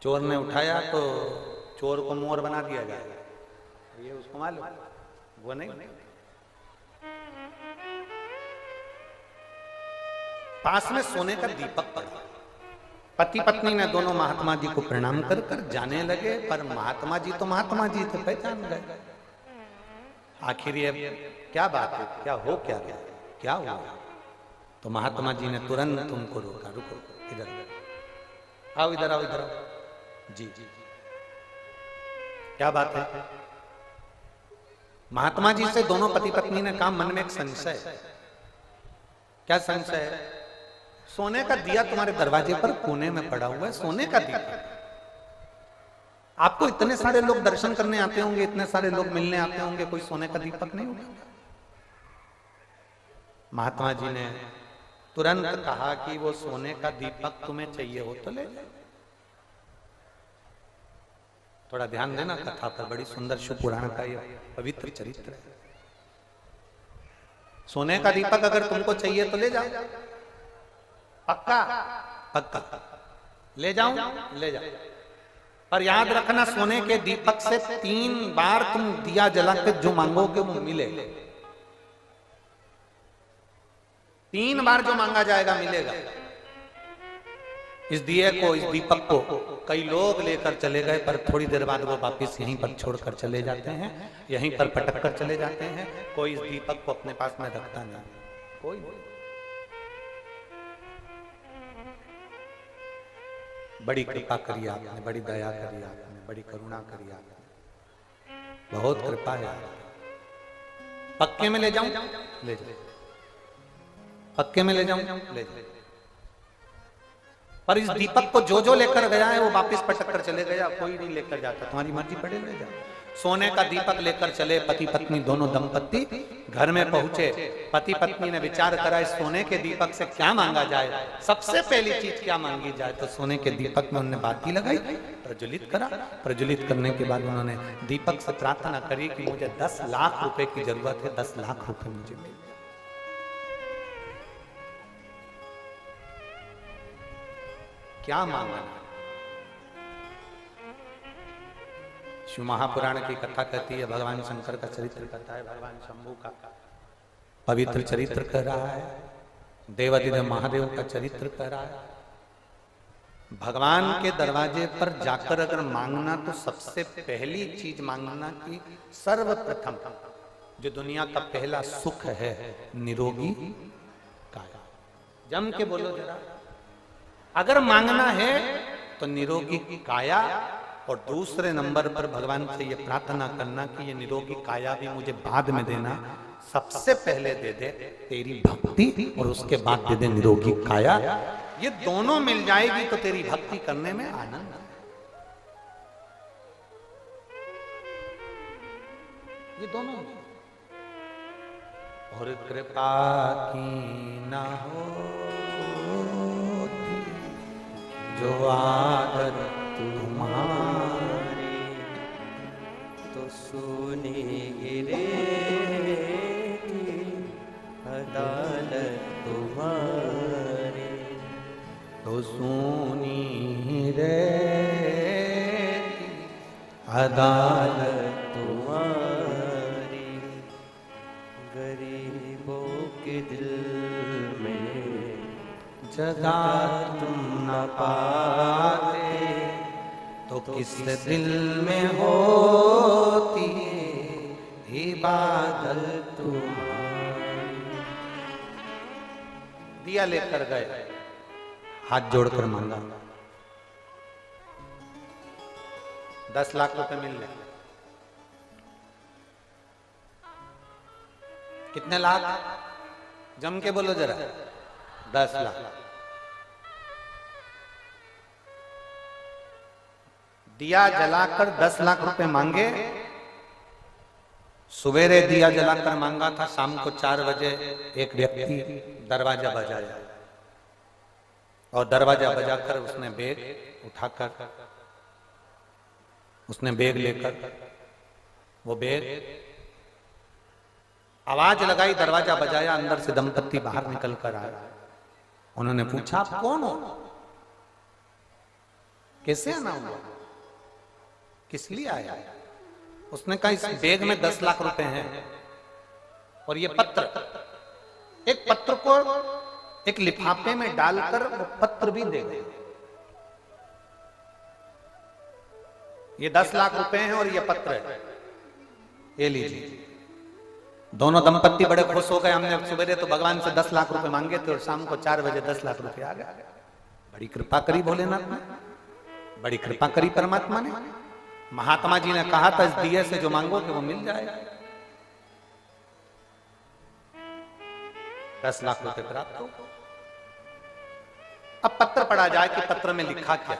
चोर ने उठाया तो चोर को मोर बना दिया जाएगा, ये उसको मालूम, वो नहीं। पास में सोने का दीपक पड़ा, पति पत्नी ने दोनों महात्मा जी को प्रणाम कर कर जाने लगे, पर महात्मा जी तो महात्मा जी थे, पहचान गए। आखिर ये क्या बात है, क्या हो क्या गया, क्या हुआ? तो महात्मा जी ने तुरंत उनको रोका, रुको इधर आओ, इधर आओ, इधर आओ। जी जी क्या बात है? महात्मा जी से दोनों पति पत्नी ने कहा, मन में एक संशय। क्या संशय है? सोने का दिया तुम्हारे दरवाजे पर कोने में पड़ा हुआ है, सोने का दिया। आपको इतने सारे लोग दर्शन करने आते होंगे, इतने सारे लोग मिलने आते होंगे, कोई सोने का दीपक नहीं उठाता? महात्मा जी ने तुरंत कहा कि वो सोने का दीपक तुम्हें चाहिए हो तो ले जाओ। थोड़ा ध्यान देना कथा पर, बड़ी सुंदर शिव पुराण का ये पवित्र चरित्र है। सोने का दीपक अगर तुमको चाहिए तो ले जाओ, पक्का पक्का ले जाऊं, ले जाओ। पर याद रखना, सोने के दीपक से 3 बार तुम दिया जला के जो मांगोगे वो मिलेगा। 3 बार जो मांगा जाएगा मिलेगा। इस दिए को, इस दीपक को कई लोग लेकर चले गए, पर थोड़ी देर बाद वो वापिस यहीं पर छोड़कर चले जाते हैं, यहीं पर पटक कर चले जाते हैं। कोई इस दीपक को अपने पास में रखता नहीं, कोई नहीं। बड़ी कृपा करी आपने, बड़ी दया करी आपने, बड़ी करुणा करी आपने, बहुत कृपा है। पक्के में ले जाऊं, ले जाओ, पक्के में ले जाऊं, ले जाओ। पर इस दीपक को जो जो लेकर गया है वो वापस पटक कर चले गया, कोई नहीं लेकर जाता, तुम्हारी मर्जी पड़े ले जाओ। सोने का दीपक लेकर चले पति पत्नी दोनों दंपत्ति, घर में पहुंचे। पति पत्नी ने विचार करा इस सोने के दीपक से क्या मांगा जाए, सबसे पहली चीज क्या मांगी जाए। तो सोने के दीपक में उन्होंने बाती लगाई, प्रज्वलित करा। प्रज्वलित करने के बाद उन्होंने दीपक से प्रार्थना करी कि मुझे 10 लाख रुपए की जरूरत है, 10 लाख रुपए मुझे मिल। क्या मांगा? शिव महापुराण की कथा कहती है, भगवान शंकर का चरित्र कहता है, भगवान शंभू का पवित्र चरित्र कह रहा है, देवाधिदेव महादेव का चरित्र कह रहा है। भगवान के दरवाजे पर जाकर अगर मांगना तो सबसे पहली चीज मांगना कि सर्वप्रथम जो दुनिया का पहला सुख है, निरोगी काया। जम के बोलो जरा, अगर मांगना है तो निरोगी काया, और दूसरे नंबर पर भगवान से ये प्रार्थना करना कि ये निरोगी काया भी मुझे बाद में देना, सबसे पहले दे दे तेरी भक्ति, और उसके बाद दे दे निरोगी काया। ये दोनों मिल जाएगी तो तेरी भक्ति करने में आनंद। ये दोनों, और कृपा की ना हो जो आदत तुम्हारी, तो सुनी गिरे अदालत तुम्हारी, तो सुनी रे अदालत तुम्हारी। गरीबों के दिल में जगा तुम न पाते, तो किस दिल में होती इबादत तुम्हारी। दिया लेकर गए, हाथ जोड़कर मांगा, 10 लाख रुपए मिल गए। कितने लाख? जम के बोलो जरा। 10 लाख। दिया जलाकर 10 लाख रुपए मांगे। सवेरे दिया जलाकर मांगा था, शाम को 4 बजे एक व्यक्ति दरवाजा बजाया, और दरवाजा बजाकर उसने बैग उठाकर, उसने बैग लेकर, वो बैग आवाज लगाई, दरवाजा बजाया, अंदर से दंपत्ति बाहर निकल कर आए। उन्होंने पूछा, आप कौन हो, कैसे आना हुआ, किस लिए आया? उसने कहा, इस बैग में 10 लाख रुपए हैं और ये पत्र, एक पत्र को एक लिफाफे में डालकर वो पत्र भी दे गए। ये 10 लाख रुपए हैं और ये पत्र है, ये लीजिए। दोनों दंपत्ति बड़े खुश हो गए। हमने सवेरे तो भगवान से 10 लाख रुपए मांगे थे और शाम को 4 बजे 10 लाख रुपए आ गए। बड़ी कृपा करी भोलेनाथ ने, बड़ी कृपा करी परमात्मा ने। महात्मा जी ने कहा था, इस दिए से जो मांगोगे वो मिल जाएगा। 10 लाख रुपए प्राप्त हो। अब पत्र पढ़ा जाए कि पत्र में लिखा क्या।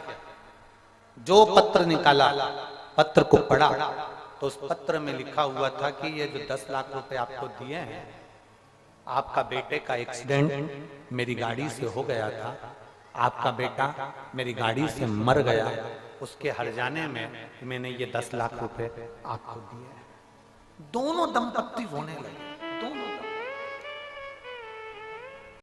जो पत्र निकाला, पत्र को पढ़ा तो उस पत्र में लिखा हुआ था कि ये जो 10 लाख रुपए आपको दिए हैं, आपका बेटे का एक्सीडेंट मेरी गाड़ी से हो गया था, आपका बेटा मेरी गाड़ी से मर गया, उसके हर्जाने में मैंने ये 10 लाख रुपए आपको दिए। दोनों दंपत्ति रोने लगे।